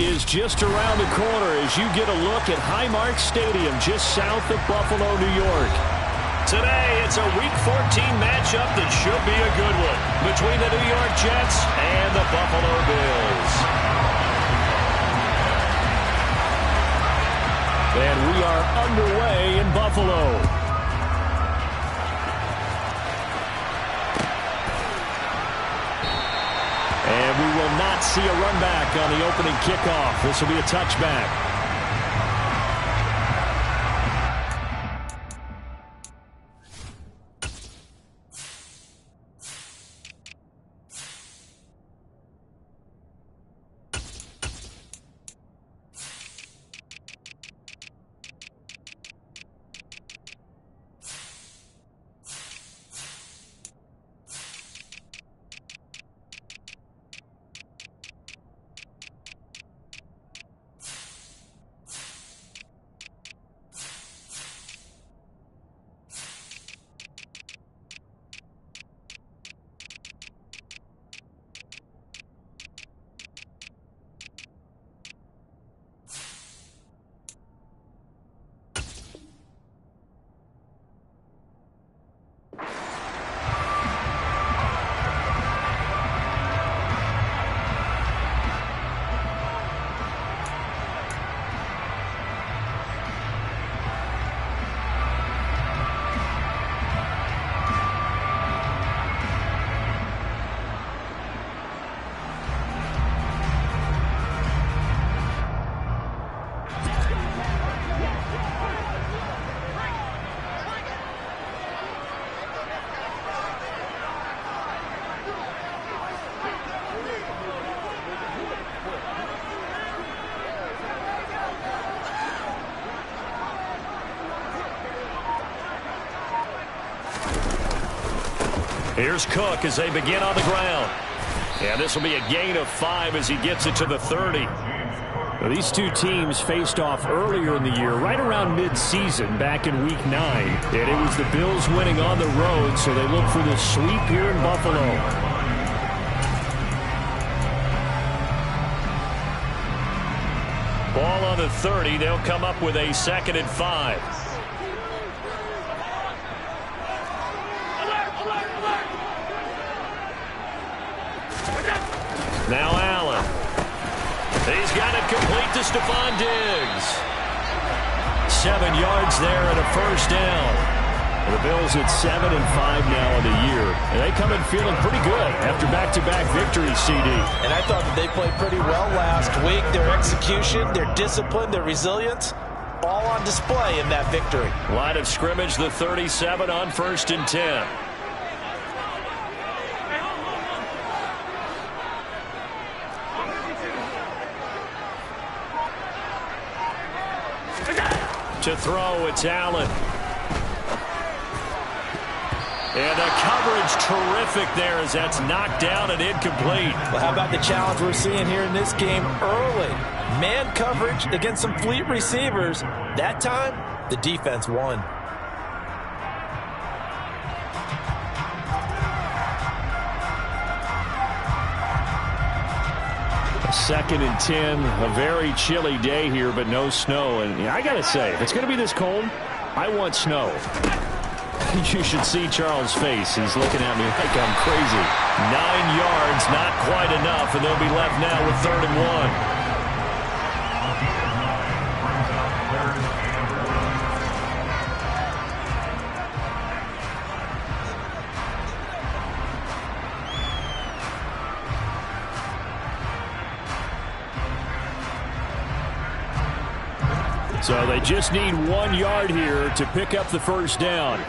is just around the corner as you get a look at Highmark Stadium just south of Buffalo, New York. Today, it's a Week 14 matchup that should be a good one between the New York Jets and the Buffalo Bills. And we are underway in Buffalo. And we will not see a run back on the opening kickoff. This will be a touchback. Here's Cook as they begin on the ground. Yeah, this will be a gain of 5 as he gets it to the 30. Well, these two teams faced off earlier in the year, right around mid-season, back in Week 9. And it was the Bills winning on the road, so they look for the sweep here in Buffalo. Ball on the 30. They'll come up with a 2nd and 5. Now Allen. He's got it complete to Stephon Diggs. 7 yards there and a first down. The Bills at 7-5 now in the year. And they come in feeling pretty good after back-to-back victories, CD. And I thought that they played pretty well last week. Their execution, their discipline, their resilience, all on display in that victory. Line of scrimmage, the 37 on 1st and 10. To throw, it's Allen. And the coverage terrific there as that's knocked down and incomplete. Well, how about the challenge we're seeing here in this game early? Man coverage against some fleet receivers. That time, the defense won. Second and 10, a very chilly day here, but no snow. And I got to say, if it's going to be this cold, I want snow. You should see Charles' face. He's looking at me like I'm crazy. 9 yards, not quite enough, and they'll be left now with 3rd and 1. So they just need 1 yard here to pick up the first down.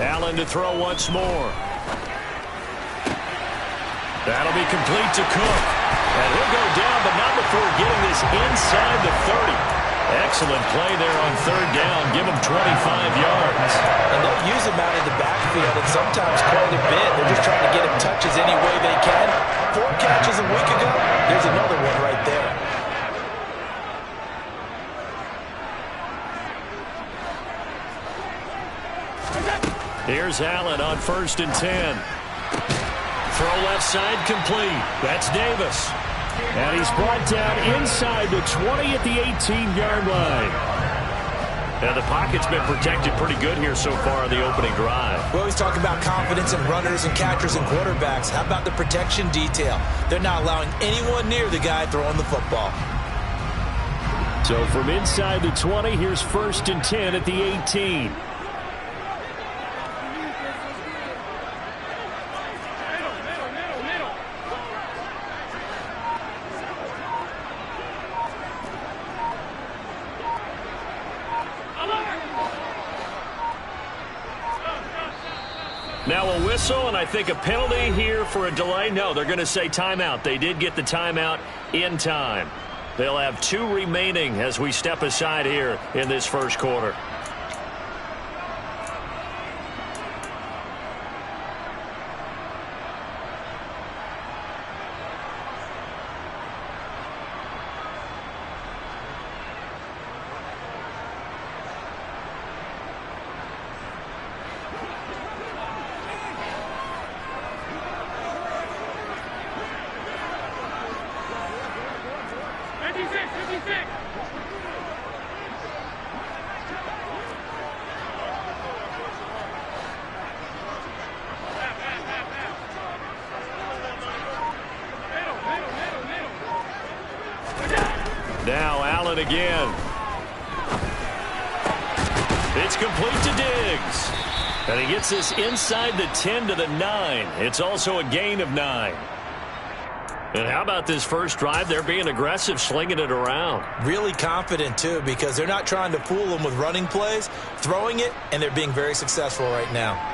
Allen to throw once more. That'll be complete to Cook. And he'll go down, but not before getting this inside the 30. Excellent play there on 3rd down. Give him 25 yards. And they'll use him out of the backfield and sometimes quite a bit. They're just trying to get him touches any way they can. 4 catches a week ago. There's another one right there. Here's Allen on 1st and 10. throw left side complete. That's Davis. And he's brought down inside the 20 at the 18-yard line. And the pocket's been protected pretty good here so far on the opening drive. We always talk about confidence in runners and catchers and quarterbacks. How about the protection detail? They're not allowing anyone near the guy throwing the football. So from inside the 20, here's 1st and 10 at the 18. Now a whistle, and I think a penalty here for a delay. No, they're going to say timeout. They did get the timeout in time. They'll have 2 remaining as we step aside here in this first quarter. Now Allen again. It's complete to Diggs. And he gets this inside the 10 to the 9. It's also a gain of 9. And how about this first drive? They're being aggressive, slinging it around. Really confident, too, because they're not trying to fool them with running plays, throwing it, and they're being very successful right now.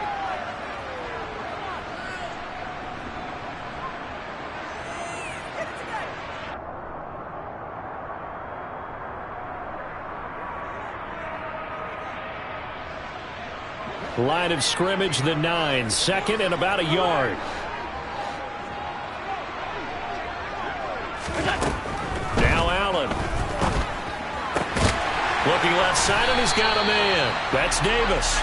Line of scrimmage, the 9. 2nd and about a yard. Now Allen. Looking left side, and he's got a man. That's Davis.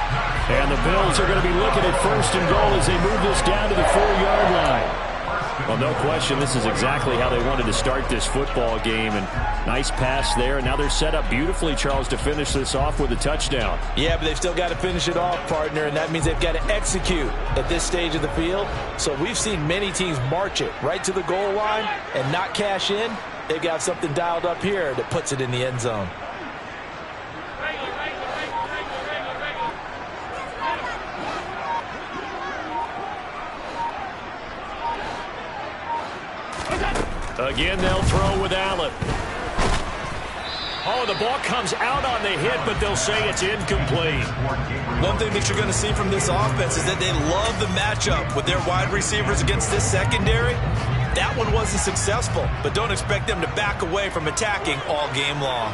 And the Bills are going to be looking at 1st and goal as they move this down to the 4-yard line. Well, no question, this is exactly how they wanted to start this football game. And nice pass there. And now they're set up beautifully, Charles, to finish this off with a touchdown. Yeah, but they've still got to finish it off, partner, and that means they've got to execute at this stage of the field. So we've seen many teams march it right to the goal line and not cash in. They've got something dialed up here that puts it in the end zone. Again, they'll throw with Allen. Oh, the ball comes out on the hit, but they'll say it's incomplete. One thing that you're going to see from this offense is that they love the matchup with their wide receivers against this secondary. That one wasn't successful, but don't expect them to back away from attacking all game long.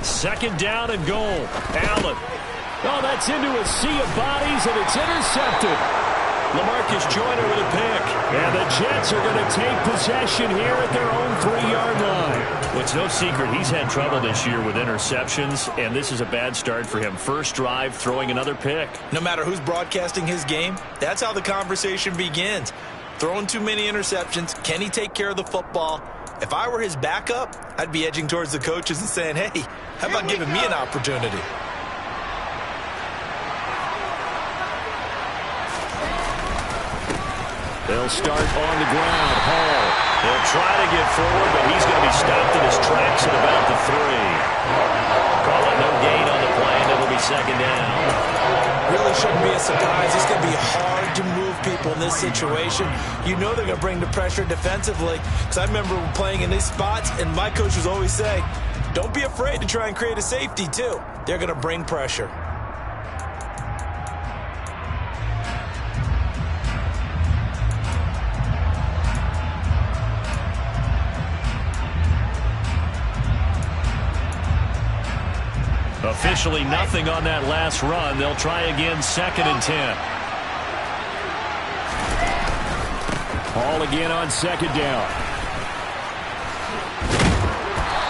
Second down and goal. Allen. Oh, that's into a sea of bodies, and it's intercepted. LaMarcus Joyner with a pick. And the Jets are going to take possession here at their own 3-yard line. Well, it's no secret he's had trouble this year with interceptions, and this is a bad start for him. First drive, throwing another pick. No matter who's broadcasting his game, that's how the conversation begins. Throwing too many interceptions, can he take care of the football? If I were his backup, I'd be edging towards the coaches and saying, hey, how about giving me an opportunity? They'll start on the ground. Hall. He'll try to get forward, but he's going to be stopped in his tracks at about the 3. Call it no gain on the play, and it'll be second down. Really shouldn't be a surprise. It's going to be hard to move people in this situation. You know they're going to bring the pressure defensively. Because I remember playing in these spots, and my coach was always saying, don't be afraid to try and create a safety, too. They're going to bring pressure. Officially nothing on that last run. They'll try again, 2nd and 10. Hall again on 2nd down.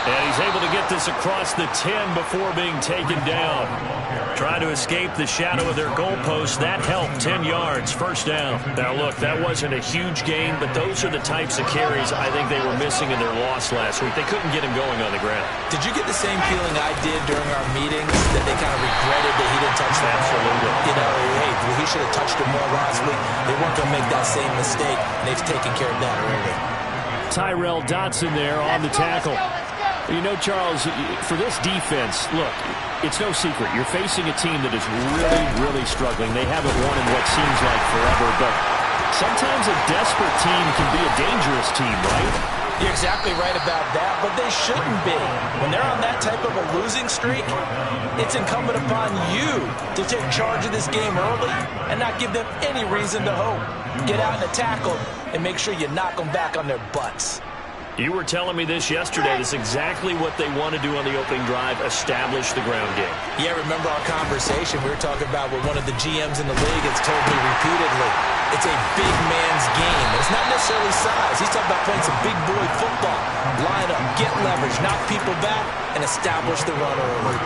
And he's able to get this across the 10 before being taken down. Trying to escape the shadow of their goalpost. That helped. 10 yards. First down. Now, look, that wasn't a huge gain, but those are the types of carries I think they were missing in their loss last week. They couldn't get him going on the ground. Did you get the same feeling I did during our meetings, that they kind of regretted that he didn't touch the ball? Absolutely. You know, hey, he should have touched it more last week. They weren't going to make that same mistake, and they've taken care of that early. Tyrell Dotson there on the tackle. You know, Charles, for this defense, look, it's no secret. You're facing a team that is really, really struggling. They haven't won in what seems like forever, but sometimes a desperate team can be a dangerous team, right? You're exactly right about that, but they shouldn't be. When they're on that type of a losing streak, it's incumbent upon you to take charge of this game early and not give them any reason to hope. Get out and tackle and make sure you knock them back on their butts. You were telling me this yesterday. This is exactly what they want to do on the opening drive, establish the ground game. Yeah, remember our conversation? We were talking about what one of the GMs in the league has told me repeatedly. It's a big man's game. It's not necessarily size. He's talking about playing some big boy football. Line up, get leverage, knock people back, and establish the run early.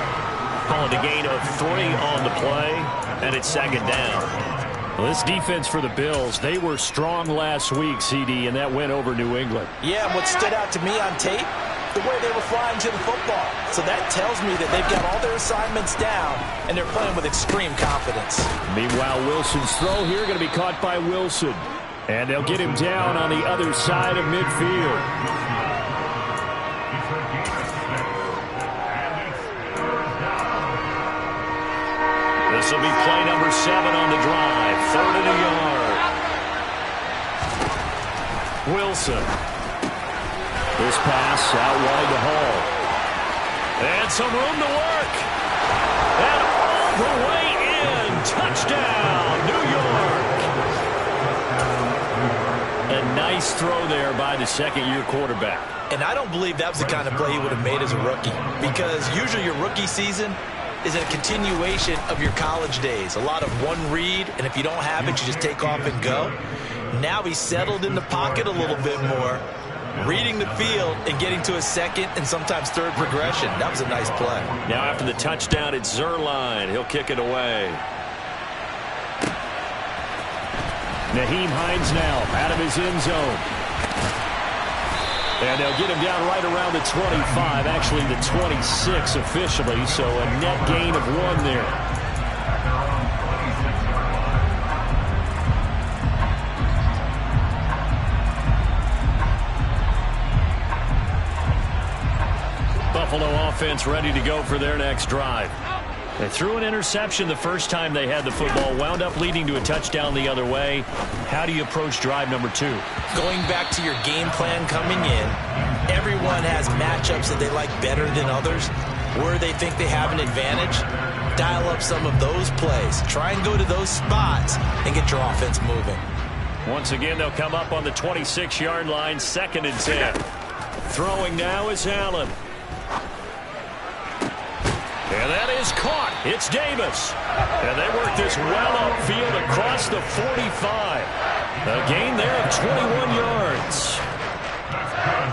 Calling a gain of 3 on the play, and it's second down. Well, this defense for the Bills, they were strong last week, CD, and that went over New England. Yeah, and what stood out to me on tape, the way they were flying to the football. So that tells me that they've got all their assignments down, and they're playing with extreme confidence. Meanwhile, Wilson's throw here going to be caught by Wilson. And they'll get him down on the other side of midfield. This will be play number 7 on the drive. 3rd and a yard. Wilson. This pass out wide to Hall. And some room to work. And all the way in. Touchdown, New York. A nice throw there by the second-year quarterback. And I don't believe that was the kind of play he would have made as a rookie. Because usually your rookie season is a continuation of your college days. A lot of one read, and if you don't have it, you just take off and go. Now he's settled in the pocket a little bit more, reading the field and getting to a second and sometimes third progression. That was a nice play. Now after the touchdown, it's Zerline. He'll kick it away. Nyheim Hines now out of his end zone. And they'll get him down right around the 25, actually the 26 officially, so a net gain of 1 there. Buffalo offense ready to go for their next drive. They threw an interception the first time they had the football, wound up leading to a touchdown the other way. How do you approach drive number 2? Going back to your game plan coming in, everyone has matchups that they like better than others, where they think they have an advantage. Dial up some of those plays. Try and go to those spots and get your offense moving. Once again, they'll come up on the 26-yard line, 2nd and 10. Throwing now is Allen. And that is caught. It's Davis. And they work this well upfield across the 45. A gain there of 21 yards.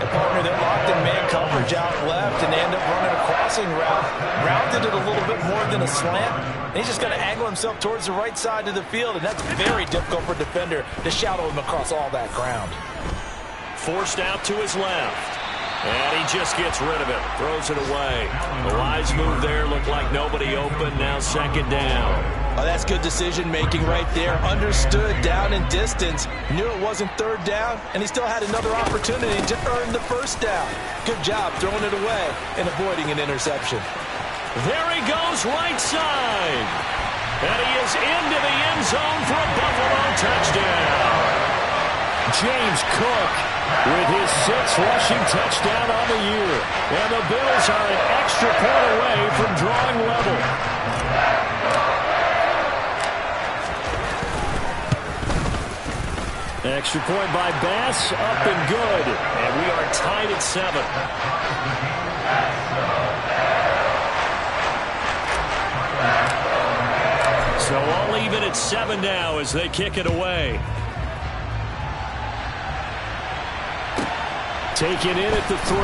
The partner that locked in man coverage out left, and they end up running a crossing route. Rounded it a little bit more than a slant. And he's just going to angle himself towards the right side of the field, and that's very difficult for a defender to shadow him across all that ground. Forced out to his left. And he just gets rid of it. Throws it away. The wise move there. Looked like nobody open. Now 2nd down. Oh, that's good decision-making right there. Understood down and distance. Knew it wasn't 3rd down, and he still had another opportunity to earn the 1st down. Good job throwing it away and avoiding an interception. There he goes right side. And he is into the end zone for a Buffalo touchdown. James Cook with his 6th rushing touchdown on the year. And the Bills are an extra point away from drawing level. Extra point by Bass, up and good. And we are tied at 7. So all even at 7 now as they kick it away. Taken in at the 3.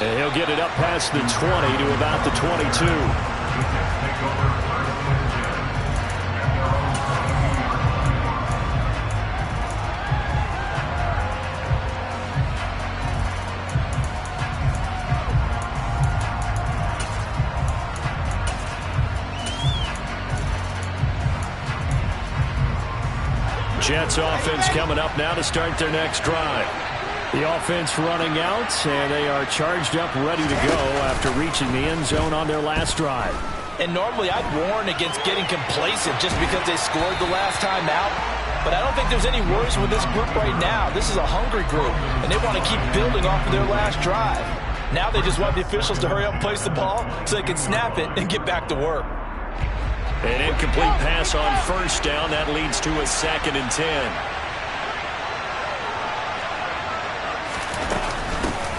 And he'll get it up past the 20 to about the 22. Jets offense coming up now to start their next drive. The offense running out, and they are charged up, ready to go after reaching the end zone on their last drive. And normally I'd warn against getting complacent just because they scored the last time out. But I don't think there's any worries with this group right now. This is a hungry group, and they want to keep building off of their last drive. Now they just want the officials to hurry up and place the ball so they can snap it and get back to work. An incomplete pass on first down. That leads to a 2nd and 10.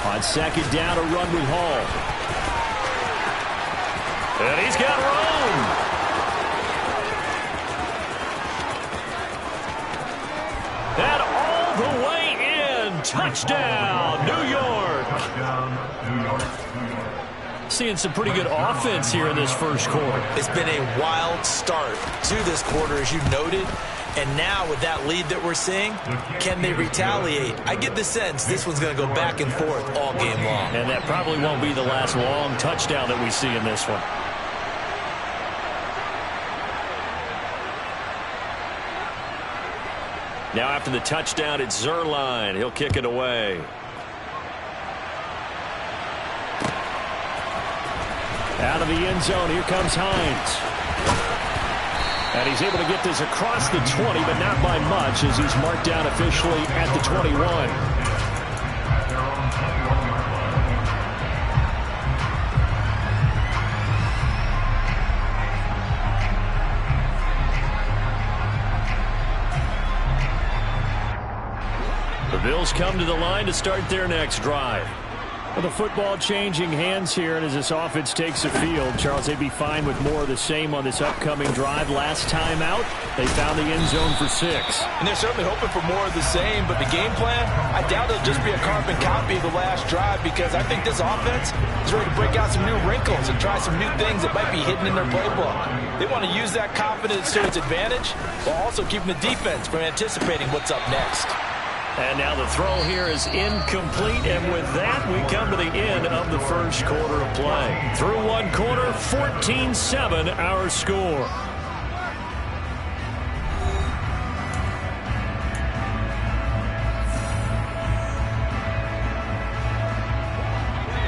On 2nd down, a run with Hall. And he's got room. And all the way in. Touchdown, New York. Seeing some pretty good offense here in this first quarter. It's been a wild start to this quarter, as you noted. And now with that lead that we're seeing, can they retaliate? I get the sense this one's going to go back and forth all game long. And that probably won't be the last long touchdown that we see in this one. Now after the touchdown, it's Zerline. He'll kick it away. Out of the end zone, here comes Hines. And he's able to get this across the 20, but not by much, as he's marked down officially at the 21. The Bills come to the line to start their next drive. Well, the football changing hands here, and as this offense takes the field, Charles, they'd be fine with more of the same on this upcoming drive. Last time out, they found the end zone for 6. And they're certainly hoping for more of the same, but the game plan, I doubt it'll just be a carbon copy of the last drive, because I think this offense is ready to break out some new wrinkles and try some new things that might be hidden in their playbook. They want to use that confidence to its advantage, while also keeping the defense from anticipating what's up next. And now the throw here is incomplete, and with that, we come to the end of the first quarter of play. Through one quarter, 14-7 our score.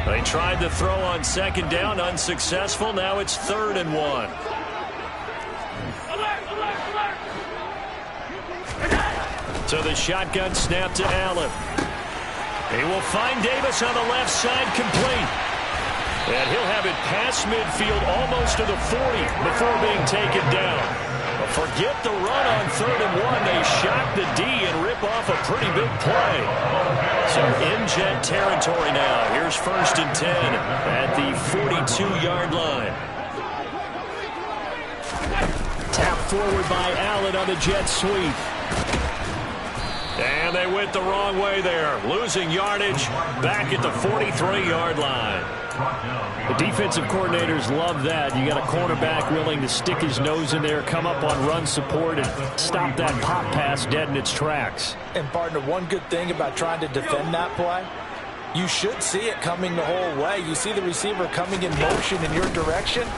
They tried the throw on 2nd down, unsuccessful. Now it's 3rd and 1. So the shotgun snap to Allen. He will find Davis on the left side, complete. And he'll have it past midfield, almost to the 40, before being taken down. But forget the run on 3rd and 1. They shock the D and rip off a pretty big play. So in Jet territory now. Here's 1st and 10 at the 42-yard line. Tap forward by Allen on the jet sweep. And they went the wrong way there. Losing yardage back at the 43-yard line. The defensive coordinators love that. You got a cornerback willing to stick his nose in there, come up on run support, and stop that pop pass dead in its tracks. And, partner, one good thing about trying to defend that play, you should see it coming the whole way. You see the receiver coming in motion in your direction.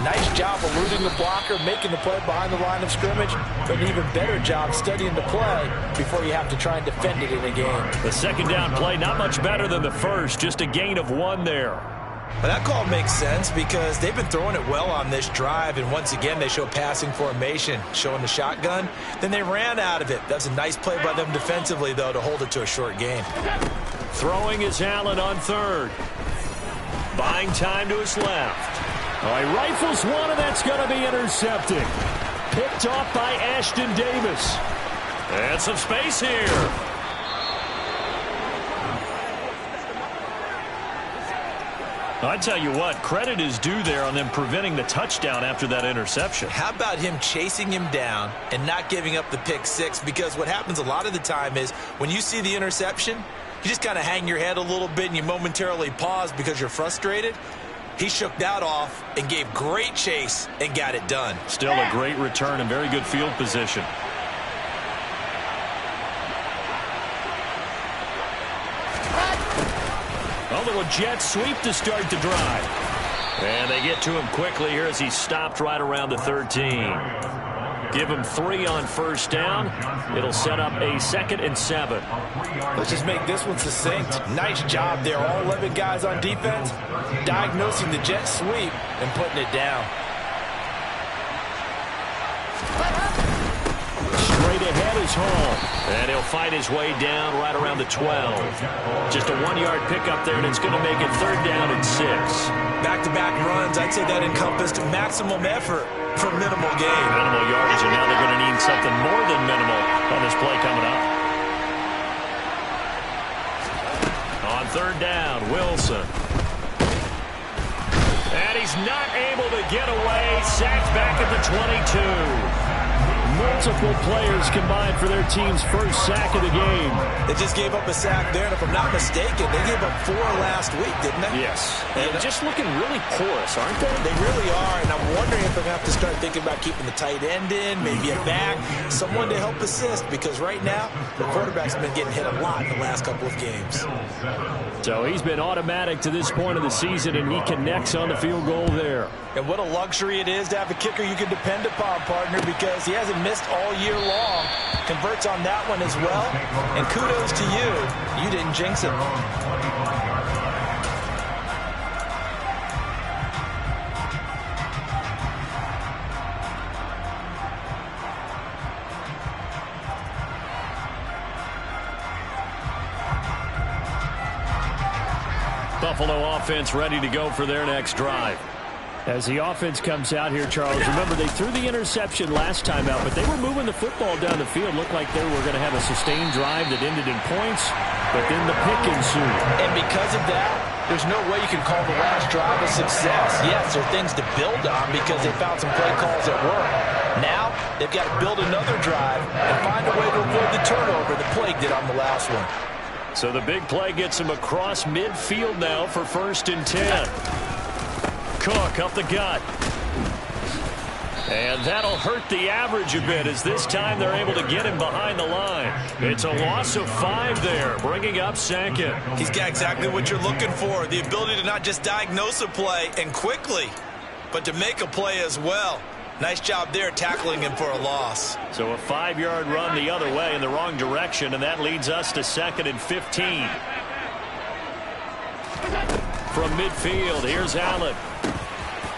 Nice job eluding the blocker, making the play behind the line of scrimmage, but an even better job studying the play before you have to try and defend it in a game. The 2nd down play, not much better than the first, just a gain of 1 there. But that call makes sense because they've been throwing it well on this drive, and once again they show passing formation, showing the shotgun. Then they ran out of it. That's a nice play by them defensively, though, to hold it to a short gain. Throwing is Allen on 3rd. Buying time to his left. Oh, he rifles one, and that's going to be intercepted. Picked off by Ashton Davis. And some space here. I tell you what, credit is due there on them preventing the touchdown after that interception. How about him chasing him down and not giving up the pick 6? Because what happens a lot of the time is when you see the interception, you just kind of hang your head a little bit and you momentarily pause because you're frustrated. He shook that off and gave great chase and got it done. Still a great return and very good field position. A little jet sweep to start the drive. And they get to him quickly here as he stopped right around the 13. Give him 3 on first down. It'll set up a 2nd and 7. Let's just make this one succinct. Nice job there. All 11 guys on defense diagnosing the jet sweep and putting it down. Straight ahead is Hall. And he'll fight his way down right around the 12. Just a 1-yard pickup there, and it's going to make it 3rd down and 6. Back-to-back runs, I'd say that encompassed maximum effort for minimal gain. Minimal yardage, and now they're going to need something more than minimal on this play coming up. On 3rd down, Wilson. And he's not able to get away. Sacked back at the 22. Multiple players combined for their team's first sack of the game. They just gave up a sack there, and if I'm not mistaken, they gave up 4 last week, didn't they? Yes. And just looking really porous, aren't they? They really are, and I'm wondering if they're going to have to start thinking about keeping the tight end in, maybe a back, someone to help assist, because right now, the quarterback's been getting hit a lot in the last couple of games. So he's been automatic to this point of the season, and he connects on the field goal there. And what a luxury it is to have a kicker you can depend upon, partner, because he hasn't missed all year long. Converts on that one as well. And kudos to you. You didn't jinx it. Buffalo offense ready to go for their next drive. As the offense comes out here, Charles, remember they threw the interception last time out, but they were moving the football down the field. Looked like they were going to have a sustained drive that ended in points, but then the pick ensued. And because of that, there's no way you can call the last drive a success. Yes, there are things to build on because they found some play calls that work. Now, they've got to build another drive and find a way to avoid the turnover that plagued it on the last one. So the big play gets him across midfield now for 1st and 10. Cook up the gut. And that'll hurt the average a bit as this time they're able to get him behind the line. It's a loss of 5 there, bringing up 2nd. He's got exactly what you're looking for, the ability to not just diagnose a play and quickly, but to make a play as well. Nice job there tackling him for a loss. So a 5-yard run the other way in the wrong direction, and that leads us to 2nd and 15. From midfield, here's Allen.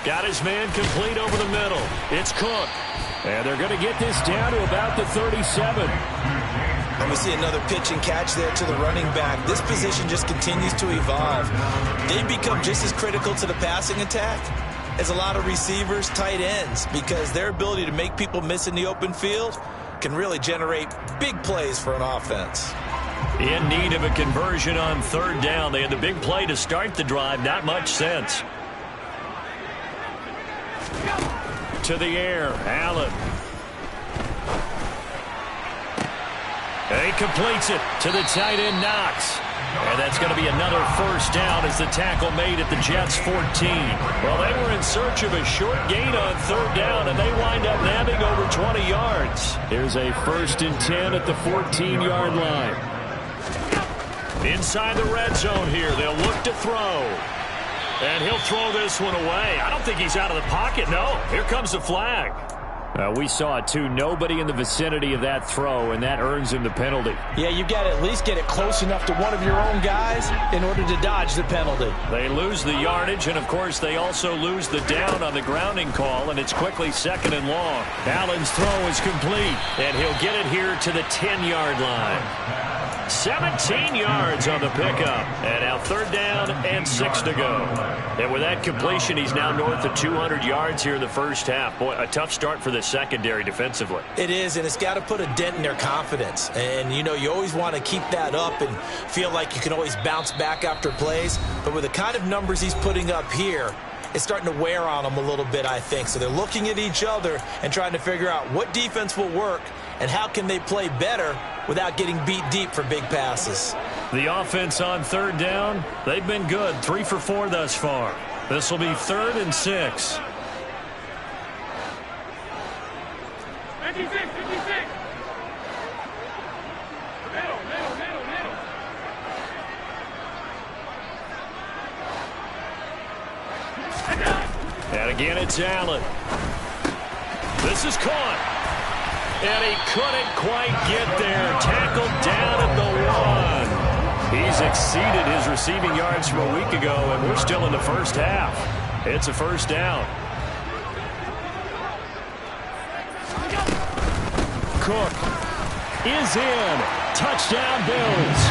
Got his man complete over the middle. It's Cook. And they're going to get this down to about the 37. And we see another pitch and catch there to the running back. This position just continues to evolve. They become just as critical to the passing attack as a lot of receivers, tight ends, because their ability to make people miss in the open field can really generate big plays for an offense. In need of a conversion on 3rd down. They had the big play to start the drive. Not much sense. To the air, Allen. And he completes it to the tight end, Knox. And that's going to be another 1st down as the tackle made at the Jets' 14. Well, they were in search of a short gain on 3rd down, and they wind up nabbing over 20 yards. Here's a 1st and 10 at the 14-yard line. Inside the red zone here, they'll look to throw. And he'll throw this one away. I don't think he's out of the pocket. No, here comes the flag. We saw it, too. Nobody in the vicinity of that throw, and that earns him the penalty. Yeah, you've got to at least get it close enough to one of your own guys in order to dodge the penalty. They lose the yardage, and, of course, they also lose the down on the grounding call, and it's quickly 2nd and long. Allen's throw is complete, and he'll get it here to the 10-yard line. 17 yards on the pickup. And now 3rd down and 6 to go. And with that completion, he's now north of 200 yards here in the first half. Boy, a tough start for the secondary defensively. It is, and it's got to put a dent in their confidence. And, you know, you always want to keep that up and feel like you can always bounce back after plays. But with the kind of numbers he's putting up here, it's starting to wear on them a little bit, I think. So they're looking at each other and trying to figure out what defense will work and how can they play better without getting beat deep for big passes. The offense on third down, they've been good. 3 for 4 thus far. This will be 3rd and 6. 56. Middle. And again, it's Allen. This is caught. And he couldn't quite get there. Tackled down at the 1. He's exceeded his receiving yards from a week ago, and we're still in the first half. It's a first down. Cook is in. Touchdown, Bills.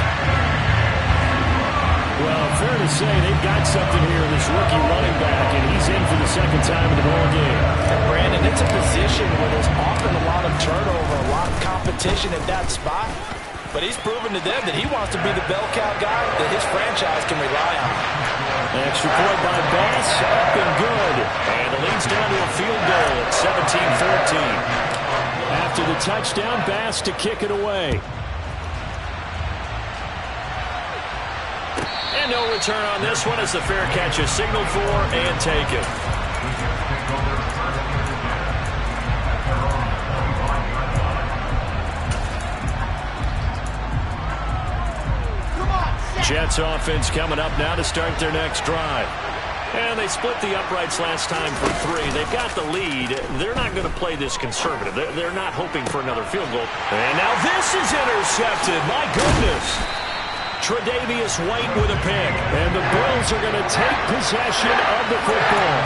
Well, fair to say they've got something here in this rookie running back, and he's in for the second time in the ball game. And Brandon, it's a position where there's often a lot of turnover, a lot of competition at that spot. But he's proven to them that he wants to be the bell cow guy that his franchise can rely on. Extra point by Bass, up and good. And it leads down to a field goal at 17-14. After the touchdown, Bass to kick it away. And no return on this one as the fair catch is signaled for and taken. Jets offense coming up now to start their next drive. And they split the uprights last time for 3. They've got the lead. They're not going to play this conservative. They're not hoping for another field goal. And now this is intercepted. My goodness. Tre'Davious White with a pick. And the Bills are going to take possession of the football.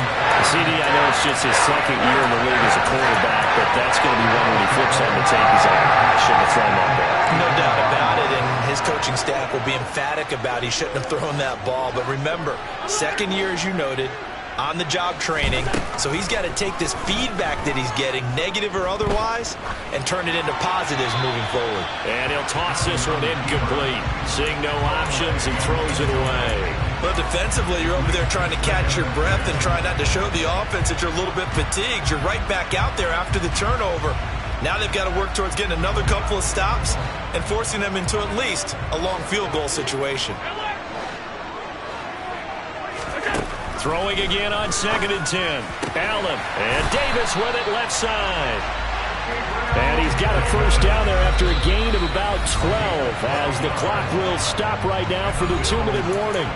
CD, I know it's just his second year in the league as a quarterback, but that's going to be one when he flips on the tape. He's like, I shouldn't have thrown that ball. No doubt about it, and his coaching staff will be emphatic about he shouldn't have thrown that ball. But remember, second year, as you noted, on-the-job training, so he's got to take this feedback that he's getting, negative or otherwise, and turn it into positives moving forward. And he'll toss this one incomplete. Seeing no options, he throws it away. Well, defensively, you're over there trying to catch your breath and try not to show the offense that you're a little bit fatigued. You're right back out there after the turnover. Now they've got to work towards getting another couple of stops and forcing them into at least a long field goal situation. Throwing again on 2nd and 10. Allen and Davis with it left side. And he's got a first down there after a gain of about 12 as the clock will stop right now for the 2-minute warning.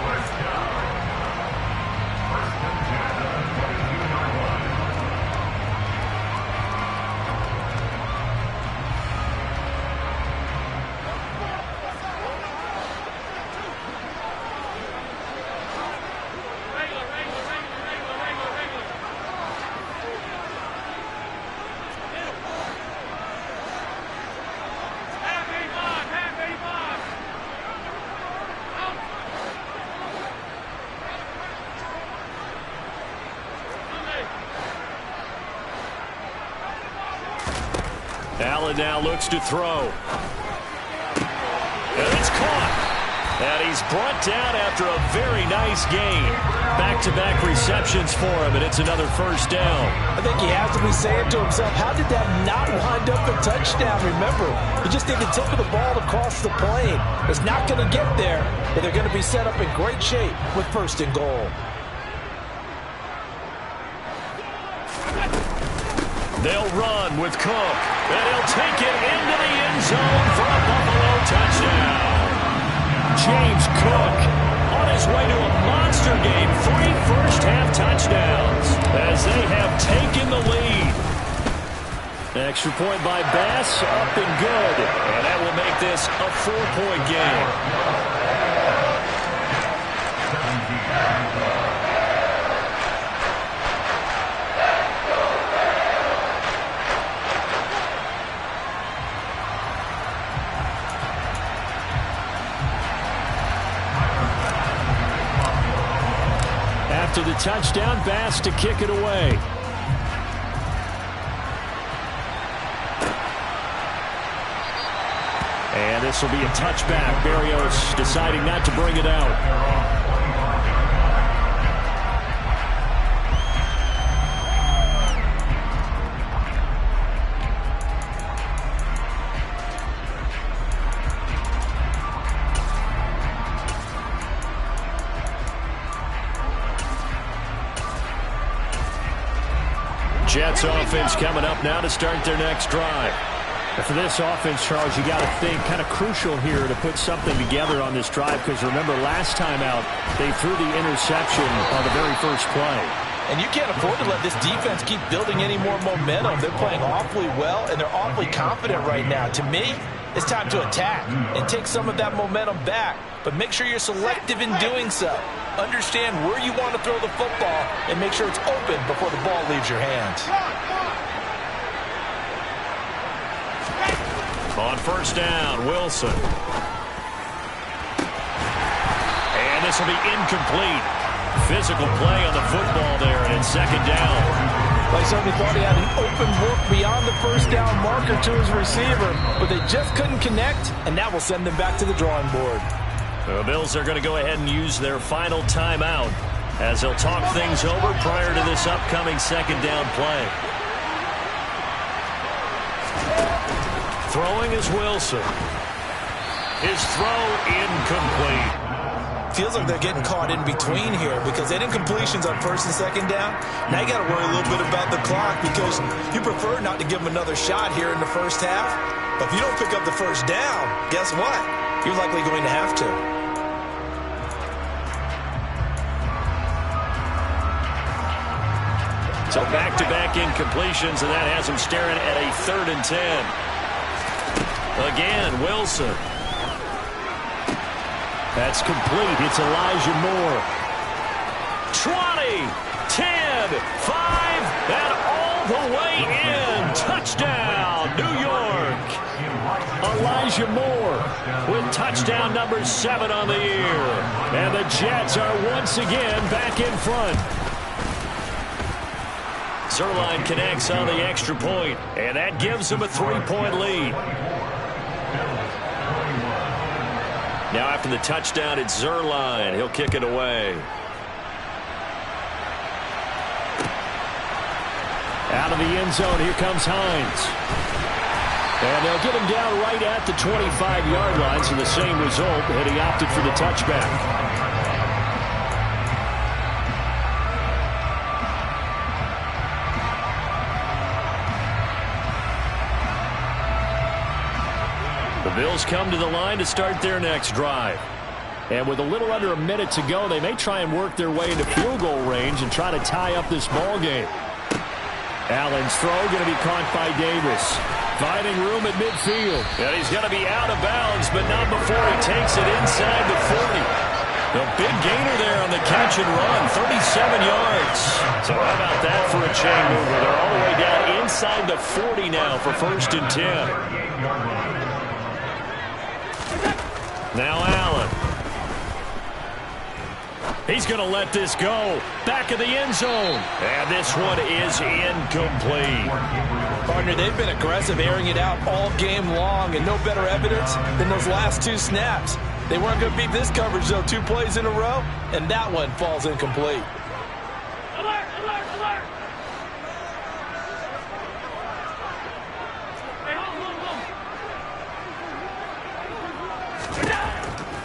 Allen now looks to throw. And it's caught. And he's brought down after a very nice gain. Back-to-back receptions for him, and it's another first down. I think he has to be saying to himself, how did that not wind up a touchdown? Remember, he just did the tip of the ball to cross the plane. It's not going to get there, but they're going to be set up in great shape with 1st and goal. They'll run with Cook, and he'll take it into the end zone for a Buffalo touchdown. James Cook on his way to a monster game, 3 first-half touchdowns as they have taken the lead. Extra point by Bass, up and good. And that will make this a 4-point game. After the touchdown, Bass to kick it away. And this will be a touchback. Berrios deciding not to bring it out. Jets offense coming up now to start their next drive. For this offense, Charles, you got to think kind of crucial here to put something together on this drive, because remember last time out they threw the interception on the very first play. And you can't afford to let this defense keep building any more momentum. They're playing awfully well, and they're awfully confident right now. To me, it's time to attack and take some of that momentum back. But make sure you're selective in doing so. Understand where you want to throw the football and make sure it's open before the ball leaves your hands. On first down, Wilson. And this will be incomplete. Physical play on the football there, and it's second down. Like somebody thought he had an open look beyond the first down marker to his receiver, but they just couldn't connect, and that will send them back to the drawing board. The Bills are going to go ahead and use their final timeout as they'll talk things over prior to this upcoming second down play. Throwing is Wilson. His throw incomplete. Feels like they're getting caught in between here because they didn't completions on first and second down. Now you got to worry a little bit about the clock because you prefer not to give them another shot here in the first half. But if you don't pick up the first down, guess what? You're likely going to have to. So back-to-back incompletions, and that has him staring at a 3rd and 10. Again, Wilson. That's complete. It's Elijah Moore. 20, 10, 5, and all the way in. Touchdown, New York. Elijah Moore with touchdown number 7 on the year. And the Jets are once again back in front. Zerline connects on the extra point, and that gives them a 3-point lead. Now after the touchdown, it's Zerline. He'll kick it away. Out of the end zone, here comes Hines. And they'll get him down right at the 25-yard line, so the same result, and he opted for the touchback. The Bills come to the line to start their next drive. And with a little under a minute to go, they may try and work their way into field goal range and try to tie up this ball game. Allen's throw going to be caught by Davis. Finding room at midfield. And he's going to be out of bounds, but not before he takes it inside the 40. The big gainer there on the catch and run, 37 yards. So how about that for a chain mover? They're all the way down inside the 40 now for 1st and 10. Now Allen. He's going to let this go. Back of the end zone. And this one is incomplete. Partner, they've been aggressive, airing it out all game long, and no better evidence than those last 2 snaps. They weren't going to beat this coverage, though. 2 plays in a row, and that one falls incomplete. Alert, alert, alert. Hey, hold.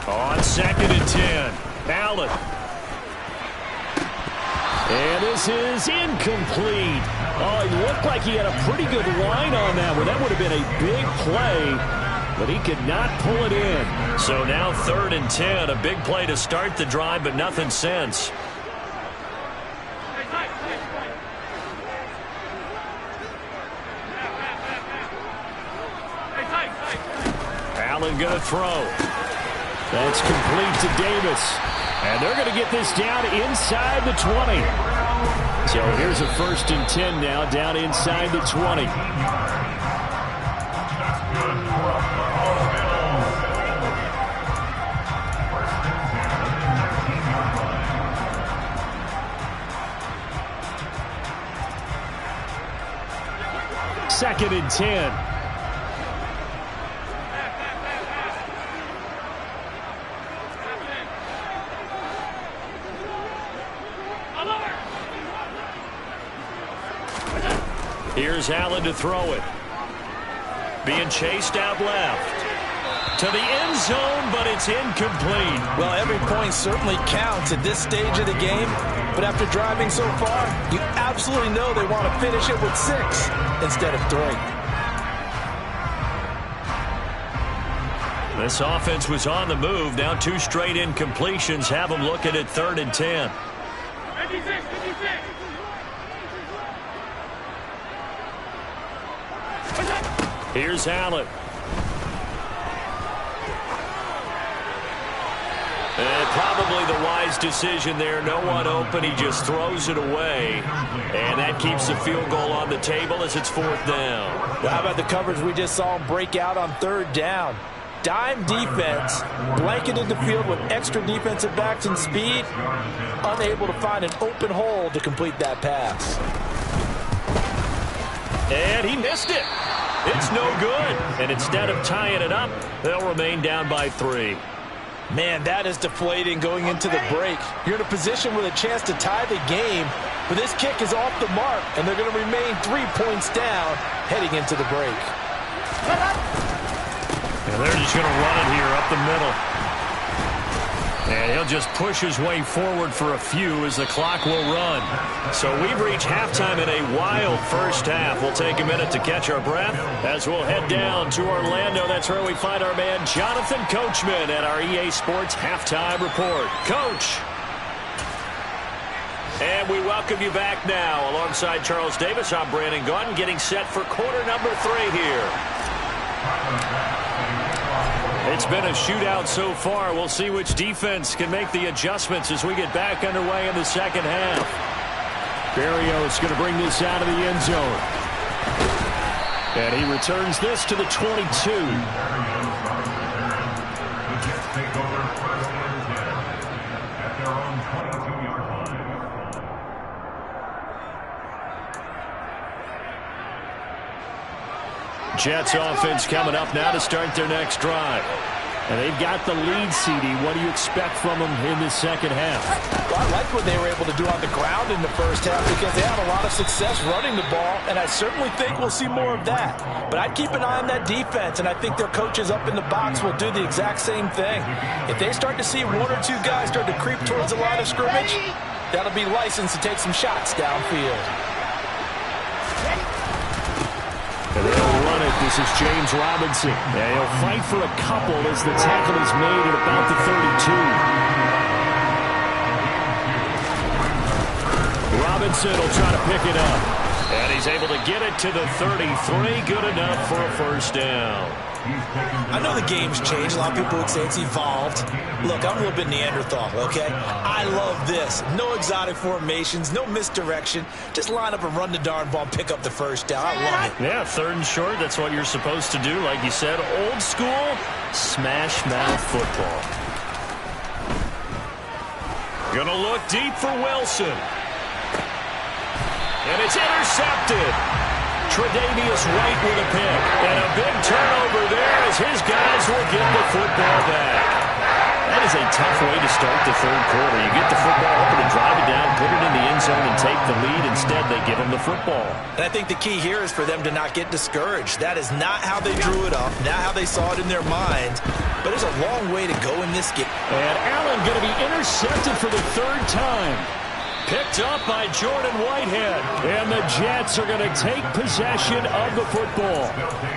On 2nd and 10. Allen. And this is incomplete. Oh, he looked like he had a pretty good line on that one. That would have been a big play, but he could not pull it in. So now 3rd and 10. A big play to start the drive, but nothing since. Allen going to throw. That's complete to Davis. And they're going to get this down inside the 20. So here's a 1st and 10 now, down inside the 20. Second and 10. Here's Allen to throw it. Being chased out left. To the end zone, but it's incomplete. Well, every point certainly counts at this stage of the game, but after driving so far, you absolutely know they want to finish it with 6 instead of 3. This offense was on the move. Now 2 straight incompletions have them looking at 3rd and 10. 56, 56. Here's Allen. And probably the wise decision there. No one open. He just throws it away. And that keeps the field goal on the table as it's 4th down. Well, how about the coverage we just saw him break out on 3rd down? Dime defense, blanketed the field with extra defensive backs and speed, unable to find an open hole to complete that pass. And he missed it. It's no good. And instead of tying it up, they'll remain down by 3. Man, that is deflating going into the break. You're in a position with a chance to tie the game, but this kick is off the mark, and they're going to remain 3 points down heading into the break. And they're just going to run it here up the middle. And he'll just push his way forward for a few as the clock will run. So we've reached halftime in a wild first half. We'll take a minute to catch our breath as we'll head down to Orlando. That's where we find our man Jonathan Coachman at our EA Sports Halftime Report. Coach. And we welcome you back now. Alongside Charles Davis, I'm Brandon Gaudin, getting set for quarter number 3 here. It's been a shootout so far. We'll see which defense can make the adjustments as we get back underway in the second half. Berrios going to bring this out of the end zone. And he returns this to the 22. Jets offense coming up now to start their next drive. And they've got the lead, CD. What do you expect from them in this second half? Well, I like what they were able to do on the ground in the first half because they had a lot of success running the ball, and I certainly think we'll see more of that. But I'd keep an eye on that defense, and I think their coaches up in the box will do the exact same thing. If they start to see 1 or 2 guys start to creep towards the line of scrimmage, that'll be licensed to take some shots downfield. And they'll run it. This is James Robinson. And he'll fight for a couple as the tackle is made at about the 32. Robinson will try to pick it up. And he's able to get it to the 33. Good enough for a first down. I know the game's changed. A lot of people would say it's evolved. Look, I'm a little bit Neanderthal, okay? I love this. No exotic formations, no misdirection. Just line up and run the darn ball and pick up the first down. I love it. Yeah, 3rd and short. That's what you're supposed to do. Like you said, old school smash mouth football. Gonna look deep for Wilson. And it's intercepted. Tre'Davious White with a pick. And a big turnover there as his guys will get the football back. That is a tough way to start the 3rd quarter. You get the football up and drive it down, put it in the end zone, and take the lead. Instead, they give them the football. And I think the key here is for them to not get discouraged. That is not how they drew it up, not how they saw it in their minds. But there's a long way to go in this game. And Allen going to be intercepted for the 3rd time. Picked up by Jordan Whitehead. And the Jets are going to take possession of the football.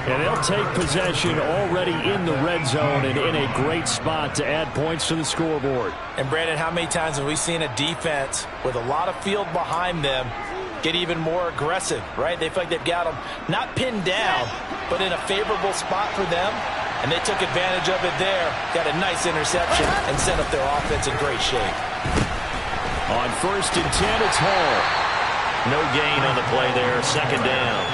And they'll take possession already in the red zone and in a great spot to add points to the scoreboard. And, Brandon, how many times have we seen a defense with a lot of field behind them get even more aggressive, right? They feel like they've got them not pinned down, but in a favorable spot for them. And they took advantage of it there. Got a nice interception and set up their offense in great shape. On 1st and 10, it's Hall. No gain on the play there. 2nd down.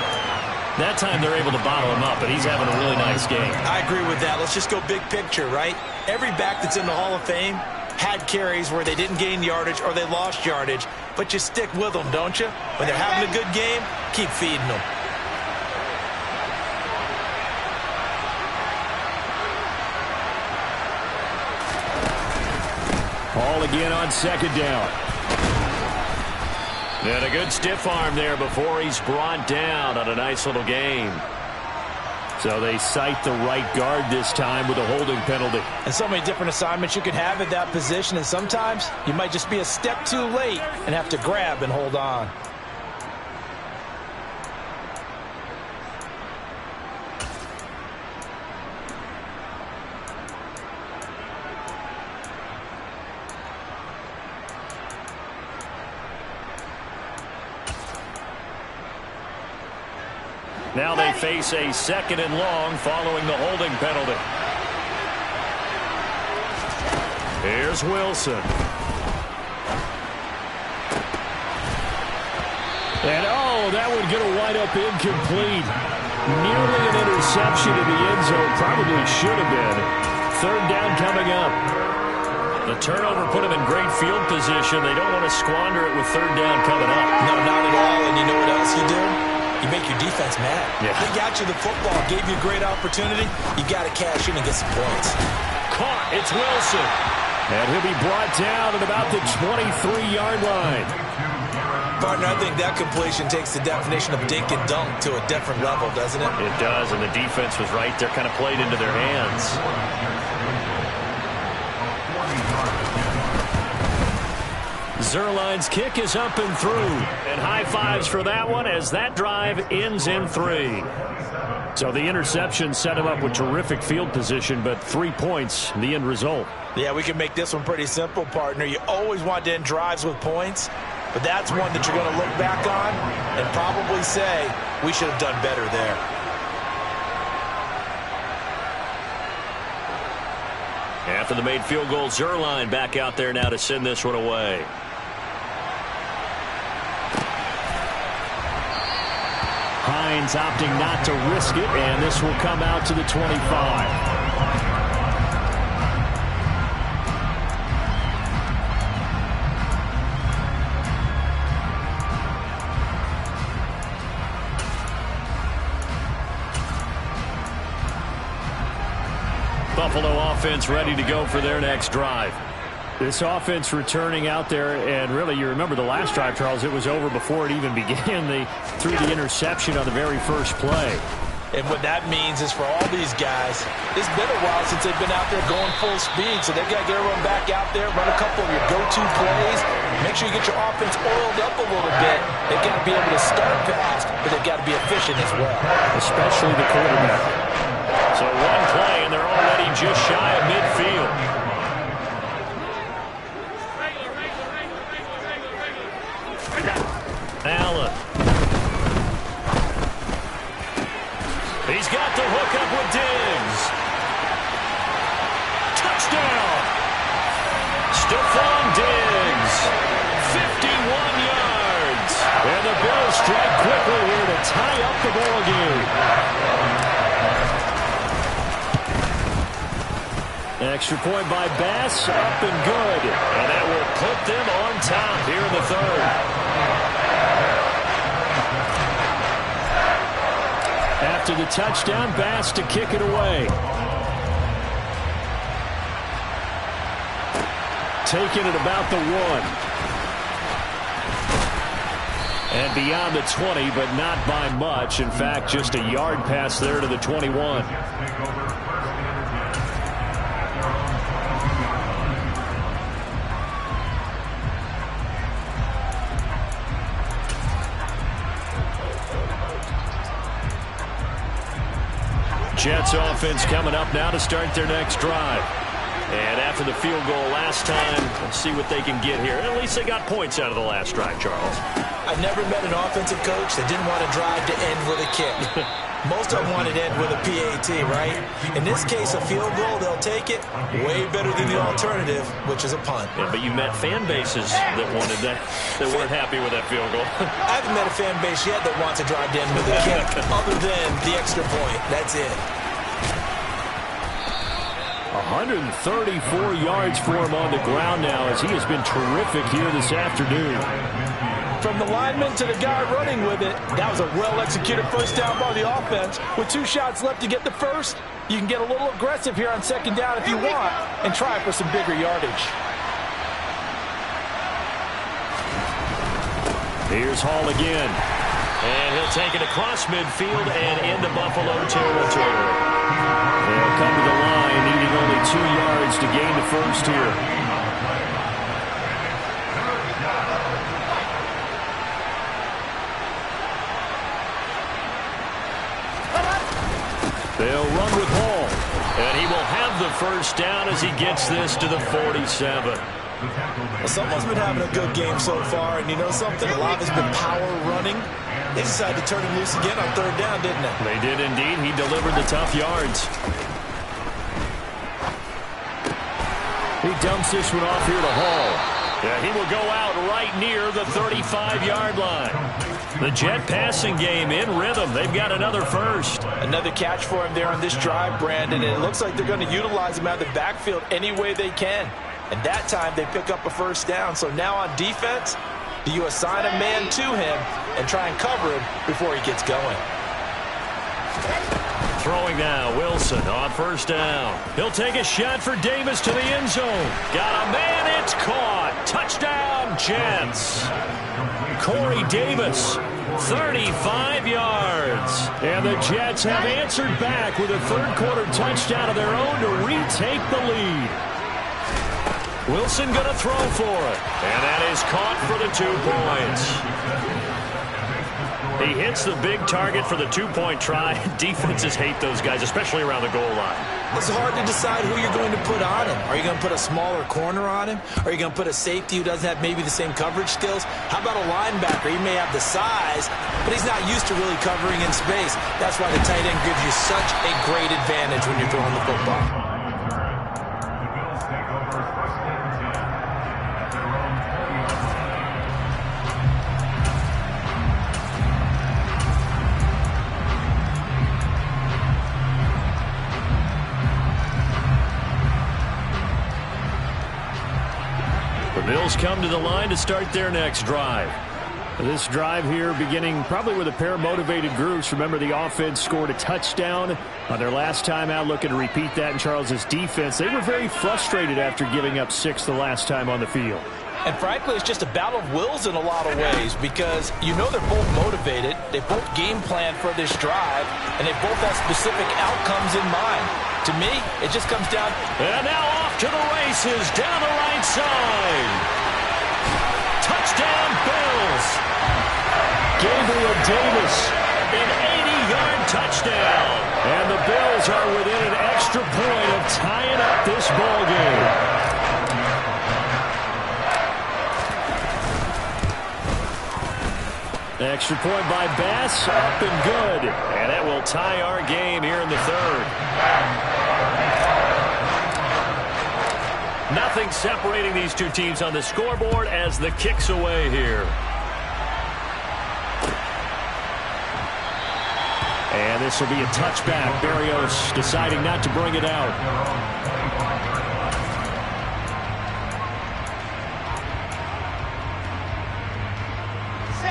That time they're able to bottle him up, but he's having a really nice game. I agree with that. Let's just go big picture, right? Every back that's in the Hall of Fame had carries where they didn't gain yardage or they lost yardage, but you stick with them, don't you? When they're having a good game, keep feeding them. Hall again on 2nd down. And a good stiff arm there before he's brought down on a nice little game. So they cite the right guard this time with a holding penalty. And so many different assignments you could have at that position, and sometimes you might just be a step too late and have to grab and hold on. Now they face a 2nd and long following the holding penalty. Here's Wilson. And that would get a wind up incomplete. Nearly an interception in the end zone. Probably should have been. 3rd down coming up. The turnover put them in great field position. They don't want to squander it with 3rd down coming up. No, not at all. And you know what else you do? You make your defense mad. Yeah. They got you the football, gave you a great opportunity. You got to cash in and get some points. Caught. It's Wilson. And he'll be brought down at about the 23-yard line. Partner, I think that completion takes the definition of dink and dunk to a different level, doesn't it? It does, and the defense was right there, kind of played into their hands. Zerline's kick is up and through. And high fives for that one as that drive ends in 3. So the interception set him up with terrific field position, but 3 points, the end result. Yeah, we can make this one pretty simple, partner. You always want to end drives with points, but that's one that you're going to look back on and probably say, we should have done better there. After the made field goal, Zerline back out there now to send this one away. Hines opting not to risk it, and this will come out to the 25. Buffalo offense ready to go for their next drive. This offense returning out there, and really, you remember the last drive, Charles, it was over before it even began. They threw the interception on the very first play. And what that means is for all these guys, it's been a while since they've been out there going full speed, so they've got to get everyone back out there, run a couple of your go-to plays, make sure you get your offense oiled up a little bit. They've got to be able to start fast, but they've got to be efficient as well. Especially the quarterback. So one play, and they're already just shy of midfield. Allen. He's got the hook up with Diggs. Touchdown. Stephon Diggs. 51 yards. And the Bills strike quickly here to tie up the ball game. Extra point by Bass, up and good. And that will put them on top here in the 3rd. After the touchdown, Bass to kick it away. Taking it about the 1. And beyond the 20, but not by much. In fact, just a yard pass there to the 21. Jets offense coming up now to start their next drive. And after the field goal last time, let's see what they can get here. At least they got points out of the last drive, Charles. I've never met an offensive coach that didn't want to drive to end with a kick. Most of them wanted to end with a PAT, right? In this case, a field goal, they'll take it. Way better than the alternative, which is a punt. Yeah, but you met fan bases that wanted that weren't happy with that field goal. I haven't met a fan base yet that wants to drive to end with a kick, other than the extra point. That's it. 134 yards for him on the ground now, as he has been terrific here this afternoon. From the lineman to the guy running with it, that was a well-executed first down by the offense. With 2 shots left to get the first, you can get a little aggressive here on 2nd down if you want and try for some bigger yardage. Here's Hall again. And he'll take it across midfield and into Buffalo territory. They'll come to the line, needing only 2 yards to gain the first here. They'll run with Hall. And he will have the first down as he gets this to the 47. Well, someone's been having a good game so far, and you know something? A lot of it's been power running. They decided to turn him loose again on 3rd down, didn't they? They did indeed. He delivered the tough yards. He dumps this one off here to Hall. Yeah, he will go out right near the 35-yard line. The Jet passing game in rhythm. They've got another first. Another catch for him there on this drive, Brandon, and it looks like they're going to utilize him out of the backfield any way they can. And that time they pick up a first down. So now on defense, do you assign a man to him and try and cover him before he gets going? Throwing now, Wilson on first down. He'll take a shot for Davis to the end zone. Got a man, it's caught. Touchdown, Jets. Corey Davis, 35 yards. And the Jets have answered back with a 3rd quarter touchdown of their own to retake the lead. Wilson going to throw for it. And that is caught for the 2 points. He hits the big target for the 2-point try. Defenses hate those guys, especially around the goal line. It's hard to decide who you're going to put on him. Are you going to put a smaller corner on him? Are you going to put a safety who doesn't have maybe the same coverage skills? How about a linebacker? He may have the size, but he's not used to really covering in space. That's why the tight end gives you such a great advantage when you're throwing the football. The Bills come to the line to start their next drive. This drive here beginning probably with a pair of motivated groups. Remember, the offense scored a touchdown on their last time out, looking to repeat that in Charles's defense. They were very frustrated after giving up 6 the last time on the field. And frankly, it's just a battle of wills in a lot of ways because you know they're both motivated. They both game plan for this drive, and they both have specific outcomes in mind. To me, it just comes down. And now off to the races down the right side. Touchdown, Bills. Gabriel Davis. An 80-yard touchdown. And the Bills are within an extra point of tying up this ball game. Extra point by Bass, up and good. And that will tie our game here in the 3rd. Nothing separating these two teams on the scoreboard as the kick's away here. And this will be a touchback. Barrios deciding not to bring it out.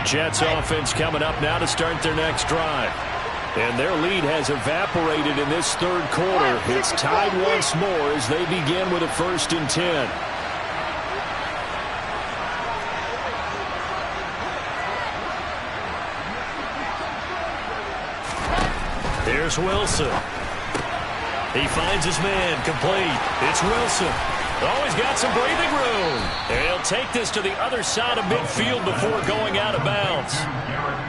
Jets offense coming up now to start their next drive. And their lead has evaporated in this 3rd quarter. It's tied once more as they begin with a 1st and 10. Here's Wilson. He finds his man, complete. It's Wilson. Always got some breathing room. And he'll take this to the other side of midfield before going out of bounds.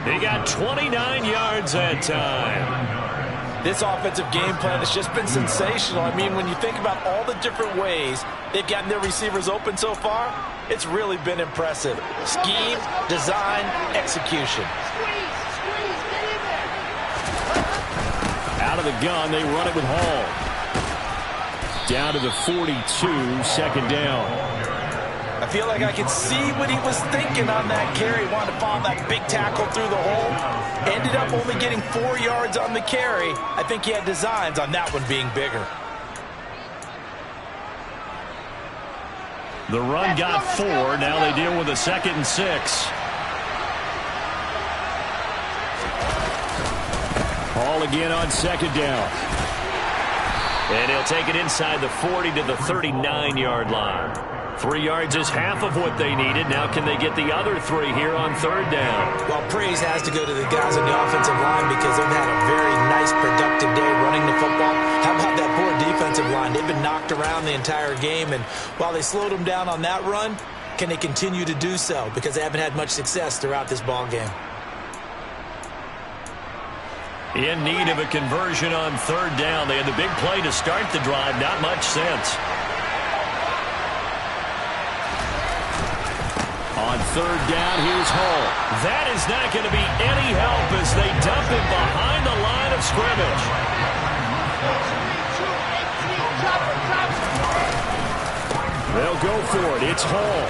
He got 29 yards that time. This offensive game plan has just been sensational. I mean, when you think about all the different ways they've gotten their receivers open so far, it's really been impressive. Scheme, design, execution. Out of the gun, they run it with Hall. Down to the 42, 2nd down. I feel like I could see what he was thinking on that carry. Wanted to follow that big tackle through the hole. Ended up only getting 4 yards on the carry. I think he had designs on that one being bigger. The run got 4. Now they deal with a 2nd and 6. Hall again on 2nd down. And he'll take it inside the 40 to the 39-yard line. 3 yards is half of what they needed. Now can they get the other 3 here on 3rd down? Well, praise has to go to the guys on the offensive line because they've had a very nice, productive day running the football. How about that poor defensive line? They've been knocked around the entire game, and while they slowed them down on that run, can they continue to do so? Because they haven't had much success throughout this ball game. In need of a conversion on 3rd down. They had the big play to start the drive. Not much sense. On 3rd down, here's Hall. That is not going to be any help as they dump him behind the line of scrimmage. They'll go for it. It's Hall.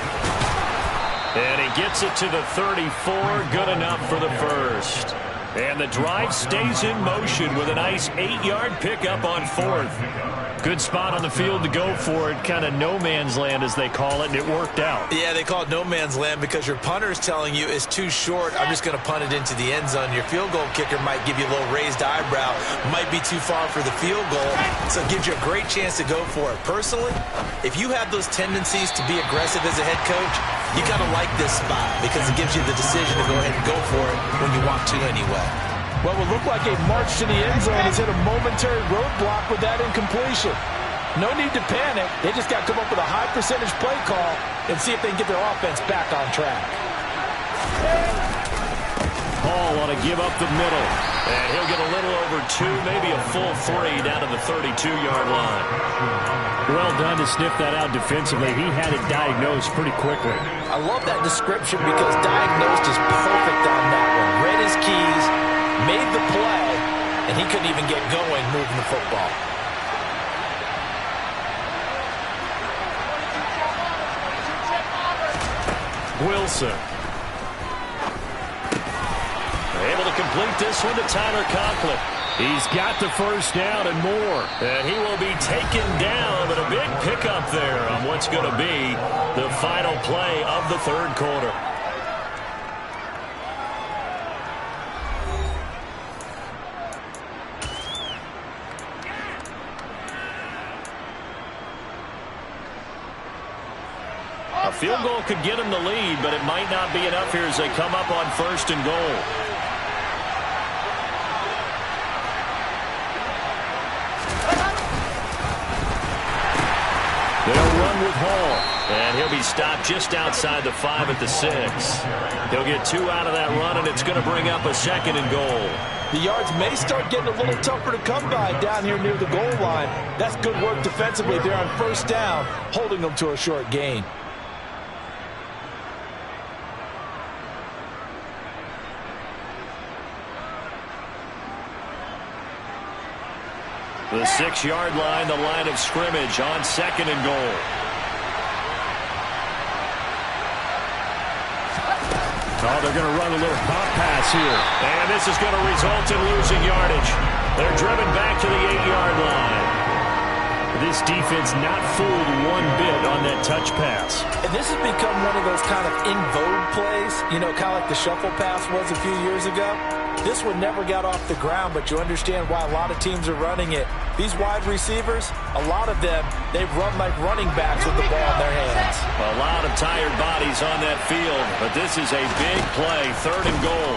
And he gets it to the 34. Good enough for the first. And the drive stays in motion with a nice 8-yard pickup on 4th. Good spot on the field to go for it. Kind of no man's land, as they call it, and it worked out. Yeah, they call it no man's land because your punter is telling you it's too short. I'm just going to punt it into the end zone. Your field goal kicker might give you a little raised eyebrow. Might be too far for the field goal, so it gives you a great chance to go for it. Personally, if you have those tendencies to be aggressive as a head coach, you kind of like this spot because it gives you the decision to go ahead and go for it when you want to anyway. What would look like a march to the end zone has hit a momentary roadblock with that incompletion. No need to panic. They just got to come up with a high percentage play call and see if they can get their offense back on track. Hall want to give up the middle. And he'll get a little over 2, maybe a full 3 down to the 32-yard line. Well done to sniff that out defensively. He had it diagnosed pretty quickly. I love that description because diagnosed is perfect on that one. Read his keys, made the play, and he couldn't even get going moving the football. Wilson. Able to complete this one to Tyler Conklin. He's got the first down and more. And he will be taken down, but a big pickup there on what's going to be the final play of the 3rd quarter. A field goal could get him the lead, but it might not be enough here as they come up on 1st and goal. They'll run with Hall. And he'll be stopped just outside the 5 at the 6. He'll get 2 out of that run, and it's going to bring up a 2nd and goal. The yards may start getting a little tougher to come by down here near the goal line. That's good work defensively there on 1st down, holding them to a short gain. The 6-yard line, the line of scrimmage on 2nd and goal. Oh, they're going to run a little pop pass here. And this is going to result in losing yardage. They're driven back to the 8-yard line. This defense not fooled one bit on that touch pass. And this has become one of those kind of in vogue plays, you know, kind of like the shuffle pass was a few years ago. This one never got off the ground, but you understand why a lot of teams are running it. These wide receivers, a lot of them, they run like running backs with the ball in their hands. A lot of tired bodies on that field, but this is a big play, 3rd and goal.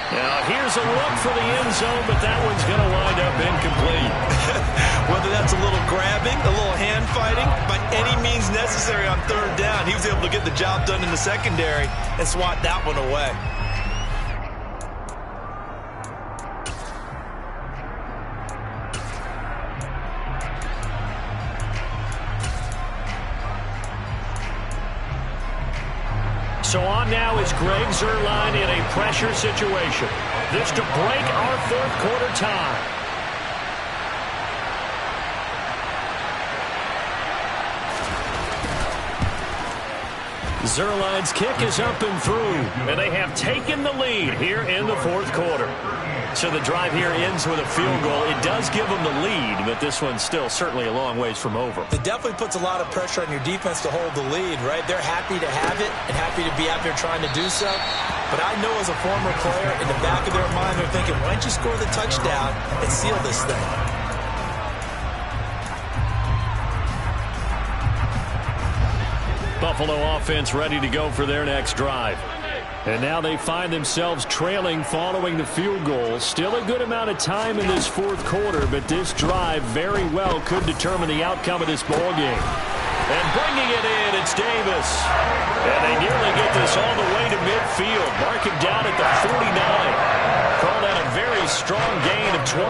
Now here's a look for the end zone, but that one's going to wind up incomplete. Whether that's a little grabbing, a little hand fighting, by any means necessary on 3rd down, he was able to get the job done in the secondary and swat that one away. So on now is Greg Zuerlein in a pressure situation. This to break our 4th quarter tie. Zuerlein's kick is up and through, and they have taken the lead here in the 4th quarter. So the drive here ends with a field goal. It does give them the lead, but this one's still certainly a long ways from over. It definitely puts a lot of pressure on your defense to hold the lead, right? They're happy to have it and happy to be out there trying to do so. But I know as a former player, in the back of their mind, they're thinking, why don't you score the touchdown and seal this thing? Buffalo offense ready to go for their next drive. And now they find themselves trailing following the field goal. Still a good amount of time in this fourth quarter, but this drive very well could determine the outcome of this ball game. And bringing it in, it's Davis. And they nearly get this all the way to midfield. Mark him down at the 49. Called out a very strong gain of 24.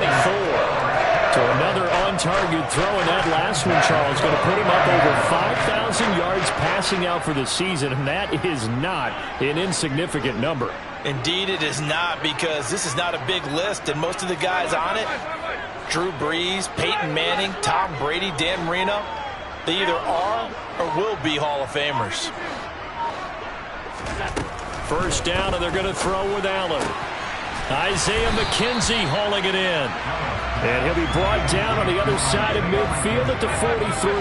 So another on-target throw in that last one, Charles, going to put him up over 5,000 yards passing out for the season, and that is not an insignificant number. Indeed it is not, because this is not a big list, and most of the guys on it, Drew Brees, Peyton Manning, Tom Brady, Dan Marino, they either are or will be Hall of Famers. First down, and they're going to throw with Allen. Isaiah McKenzie hauling it in. And he'll be brought down on the other side of midfield at the 43.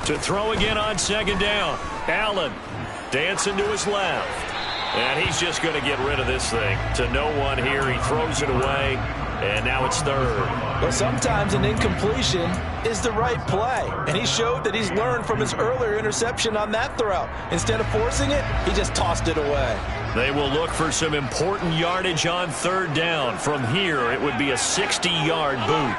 To throw again on second down. Allen dancing to his left. And he's just going to get rid of this thing. To no one here. He throws it away. And now it's third. Well, sometimes an incompletion is the right play. And he showed that he's learned from his earlier interception on that throw. Instead of forcing it, he just tossed it away. They will look for some important yardage on third down. From here, it would be a 60-yard boot.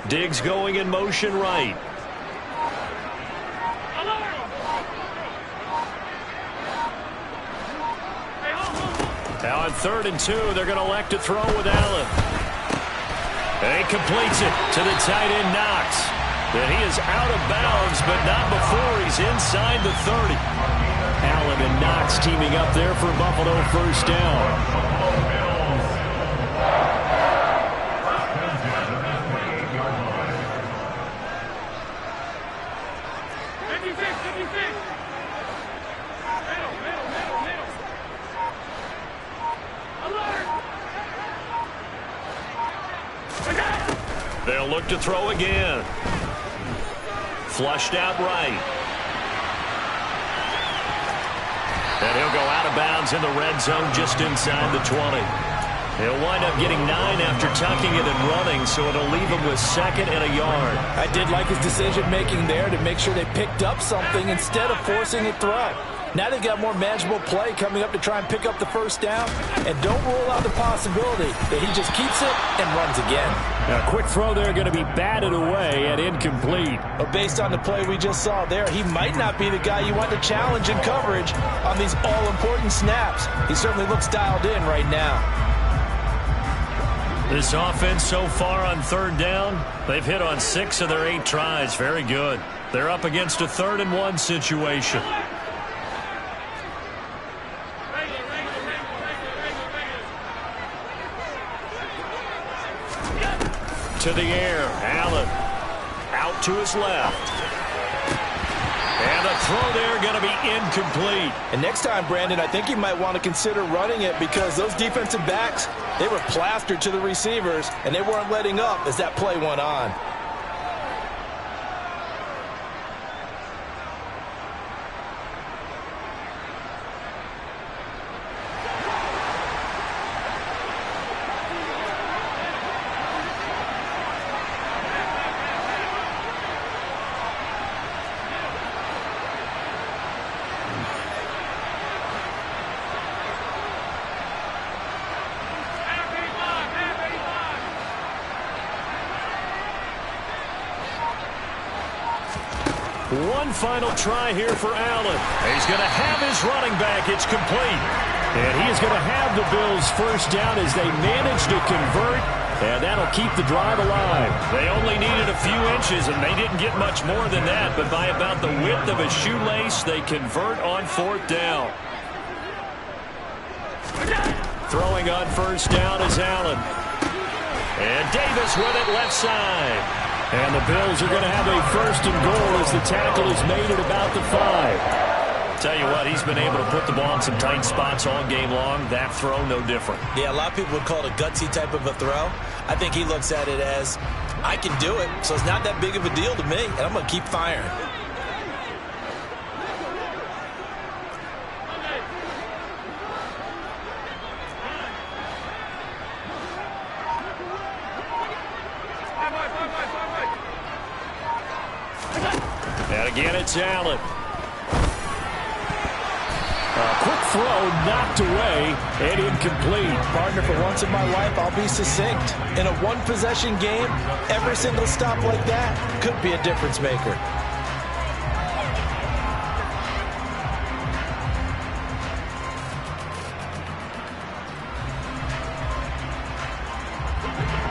Diggs going in motion right. Now on 3rd and 2, they're going to elect to throw with Allen. And he completes it to the tight end Knox. And he is out of bounds, but not before he's inside the 30. Allen and Knox teaming up there for Buffalo first down. They'll look to throw again. Flushed out right. And he'll go out of bounds in the red zone just inside the 20. He'll wind up getting 9 after tucking it and running, so it'll leave him with 2nd and a yard. I did like his decision-making there to make sure they picked up something instead of forcing a throw. Now they've got more manageable play coming up to try and pick up the first down. And don't rule out the possibility that he just keeps it and runs again. Now, a quick throw there going to be batted away and incomplete. But based on the play we just saw there, he might not be the guy you want to challenge in coverage on these all-important snaps. He certainly looks dialed in right now. This offense so far on 3rd down, they've hit on 6 of their 8 tries. Very good. They're up against a 3rd and 1 situation. To the air, Allen out to his left. And the throw there going to be incomplete. And next time, Brandon, I think you might want to consider running it, because those defensive backs, they were plastered to the receivers, and they weren't letting up as that play went on. One final try here for Allen. He's going to have his running back. It's complete. And he is going to have the Bills first down as they manage to convert. And that'll keep the drive alive. They only needed a few inches, and they didn't get much more than that. But by about the width of a shoelace, they convert on 4th down. Throwing on first down is Allen. And Davis with it left side. And the Bills are going to have a 1st and goal as the tackle is made at about the 5. Tell you what, he's been able to put the ball in some tight spots all game long. That throw, no different. Yeah, a lot of people would call it a gutsy type of a throw. I think he looks at it as, I can do it, so it's not that big of a deal to me, and I'm going to keep firing. And again, it's Allen. Quick throw, knocked away, and incomplete. Partner, for once in my life, I'll be succinct. In a one-possession game, every single stop like that could be a difference maker.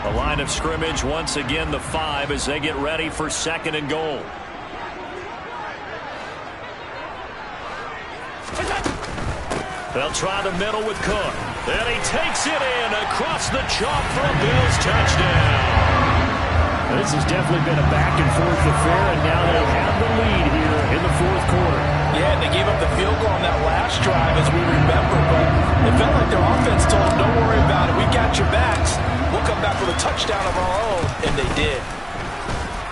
The line of scrimmage, once again, the 5 as they get ready for 2nd and goal. They'll try the middle with Cook. And he takes it in across the chalk for a Bills touchdown. This has definitely been a back-and-forth affair, and now they have the lead here in the 4th quarter. Yeah, they gave up the field goal on that last drive, as we remember, but it felt like their offense told them, don't worry about it, we got your backs. We'll come back with a touchdown of our own, and they did.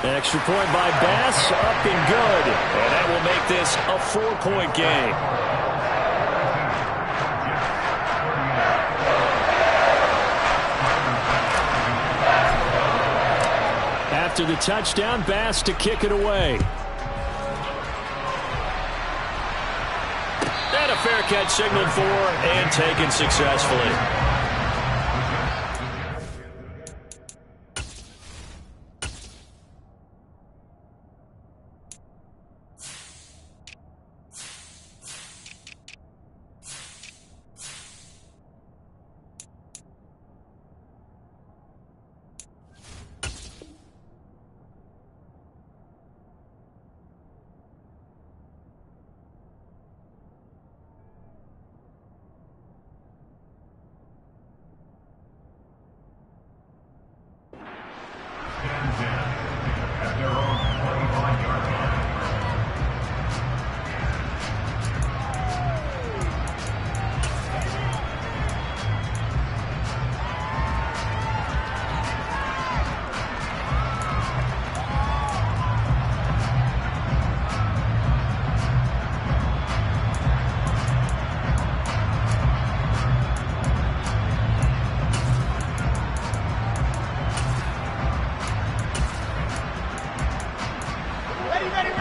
Extra point by Bass, up and good. And that will make this a 4-point game. After the touchdown, Bass to kick it away. And a fair catch signaled for and taken successfully.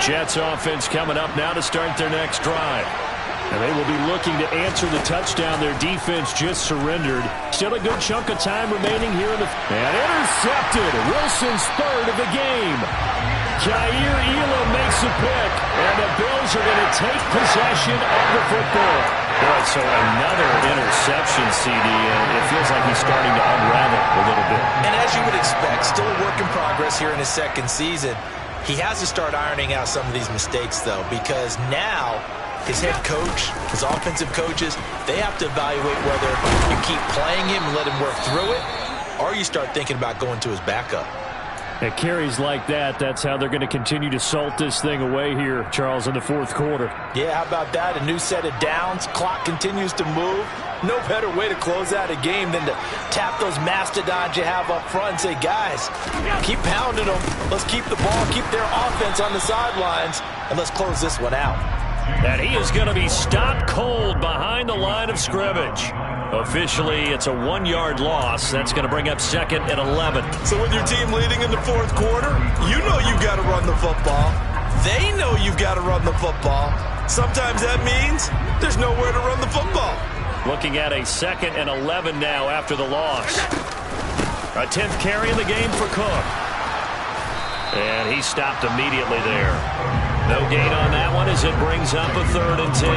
Jets offense coming up now to start their next drive. And they will be looking to answer the touchdown their defense just surrendered. Still a good chunk of time remaining here in the... And intercepted. Wilson's 3rd of the game. Jair Elam makes a pick. And the Bills are going to take possession of the football. Boy, so another interception, CD, and it feels like he's starting to unravel a little bit. And as you would expect, still a work in progress here in his 2nd season. He has to start ironing out some of these mistakes, though, because now his head coach, his offensive coaches, they have to evaluate whether you keep playing him and let him work through it, or you start thinking about going to his backup. At carries like that, that's how they're going to continue to salt this thing away here, Charles, in the 4th quarter. Yeah, how about that? A new set of downs. Clock continues to move. No better way to close out a game than to tap those mastodons you have up front and say, guys, keep pounding them. Let's keep the ball, keep their offense on the sidelines, and let's close this one out. And he is going to be stopped cold behind the line of scrimmage. Officially, it's a 1-yard loss. That's going to bring up 2nd and 11. So with your team leading in the 4th quarter, you know you've got to run the football. They know you've got to run the football. Sometimes that means there's nowhere to run the football. Looking at a 2nd and 11 now after the loss. A 10th carry in the game for Cook. And he stopped immediately there. No gain on that one as it brings up a 3rd and 10.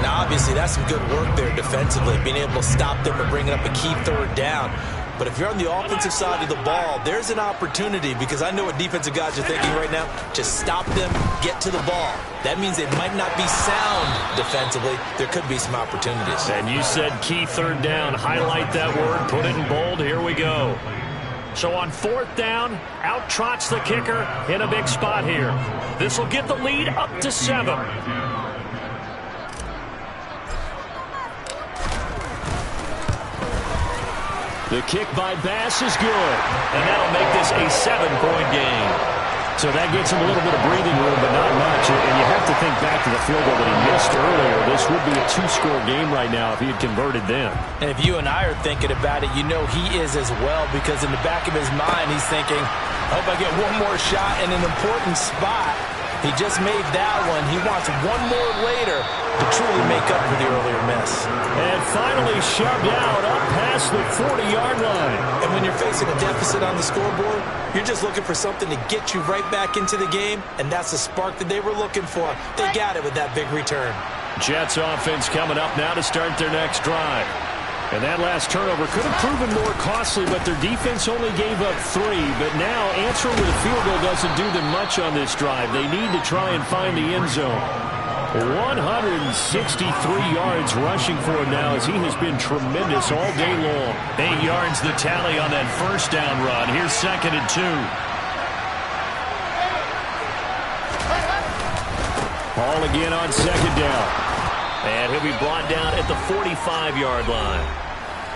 Now, obviously, that's some good work there defensively, being able to stop them and bringing up a key 3rd down. But if you're on the offensive side of the ball, there's an opportunity, because I know what defensive guys are thinking right now. Just stop them, get to the ball. That means they might not be sound defensively. There could be some opportunities. And you said key 3rd down. Highlight that word. Put it in bold. Here we go. So on 4th down, out trots the kicker in a big spot here. This will get the lead up to 7. The kick by Bass is good, and that'll make this a 7-point game. So that gets him a little bit of breathing room, but not much. And you have to think back to the field goal that he missed earlier. This would be a 2-score game right now if he had converted then. And if you and I are thinking about it, you know he is as well, because in the back of his mind, he's thinking, I hope I get one more shot in an important spot. He just made that one. He wants one more later to truly make up for the earlier miss. And finally shoved out up past the 40-yard line. And when you're facing a deficit on the scoreboard, you're just looking for something to get you right back into the game, and that's the spark that they were looking for. They got it with that big return. Jets offense coming up now to start their next drive. And that last turnover could have proven more costly, but their defense only gave up 3. But now answering with a field goal doesn't do them much on this drive. They need to try and find the end zone. 163 yards rushing for him now, as he has been tremendous all day long. 8 yards the tally on that first down run. Here's 2nd and 2. Ball again on 2nd down. And he'll be brought down at the 45-yard line.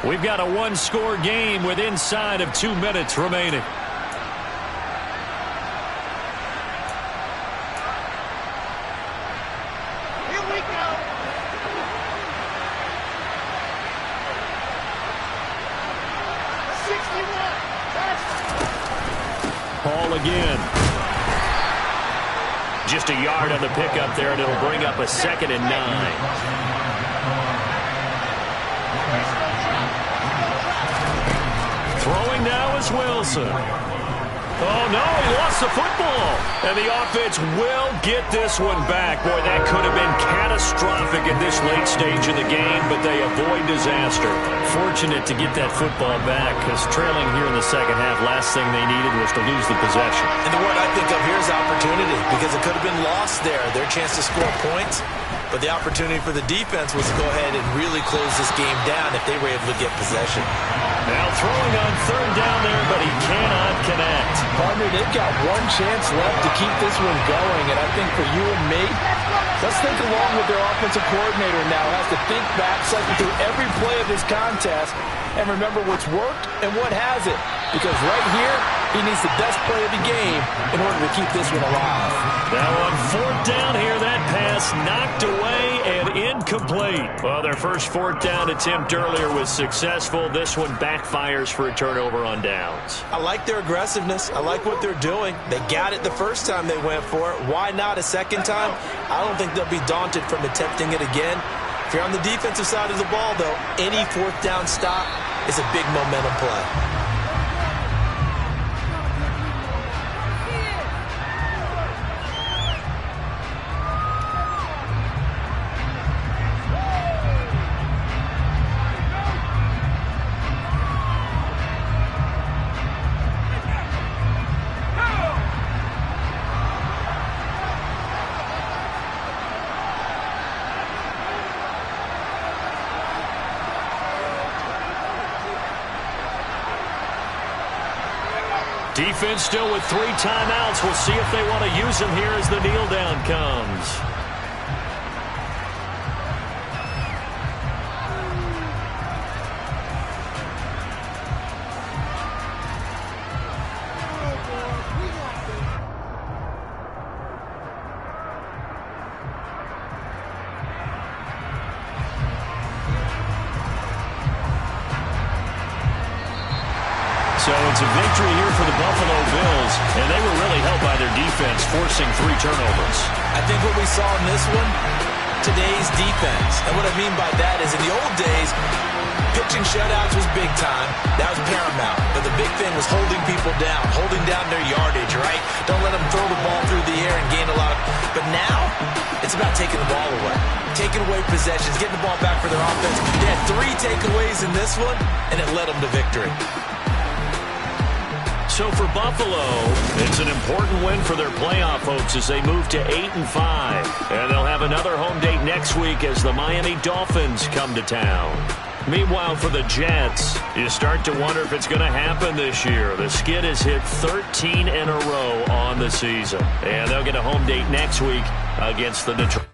We've got a 1-score game with inside of 2 minutes remaining. Here we go. Ball again. Just a yard on the pickup there, and it'll bring up a 2nd and 9. Throwing now is Wilson. Oh, no, he lost the football. And the offense will get this one back. Boy, that could have been catastrophic at this late stage of the game, but they avoid disaster. Fortunate to get that football back, because trailing here in the second half, last thing they needed was to lose the possession. And the word I think of here is opportunity, because it could have been lost there, their chance to score points. But the opportunity for the defense was to go ahead and really close this game down if they were able to get possession. Now throwing on 3rd down there, but he cannot connect. Partner, they've got one chance left to keep this one going, and I think for you and me, let's think along with their offensive coordinator now. Has to think back, cycle through every play of this contest, and remember what's worked and what hasn't. Because right here, he needs the best play of the game in order to keep this one alive. Now on 4th down here, that pass knocked away and incomplete. Well, their first 4th down attempt earlier was successful. This one backfires for a turnover on downs. I like their aggressiveness. I like what they're doing. They got it the first time they went for it. Why not a second time? I don't think they'll be daunted from attempting it again. If you're on the defensive side of the ball, though, any 4th down stop is a big momentum play. Defense still with 3 timeouts. We'll see if they want to use them here as the kneel down comes. So it's a victory here for the Buffalo Bills, and they were really helped by their defense, forcing 3 turnovers. I think what we saw in this one, today's defense. And what I mean by that is in the old days, pitching shutouts was big time. That was paramount. But the big thing was holding people down, holding down their yardage, right? Don't let them throw the ball through the air and gain a lot of... But now, it's about taking the ball away. Taking away possessions, getting the ball back for their offense. They had 3 takeaways in this one, and it led them to victory. So for Buffalo, it's an important win for their playoff hopes as they move to 8-5. And they'll have another home date next week as the Miami Dolphins come to town. Meanwhile, for the Jets, you start to wonder if it's going to happen this year. The skid has hit 13 in a row on the season. And they'll get a home date next week against the Detroit.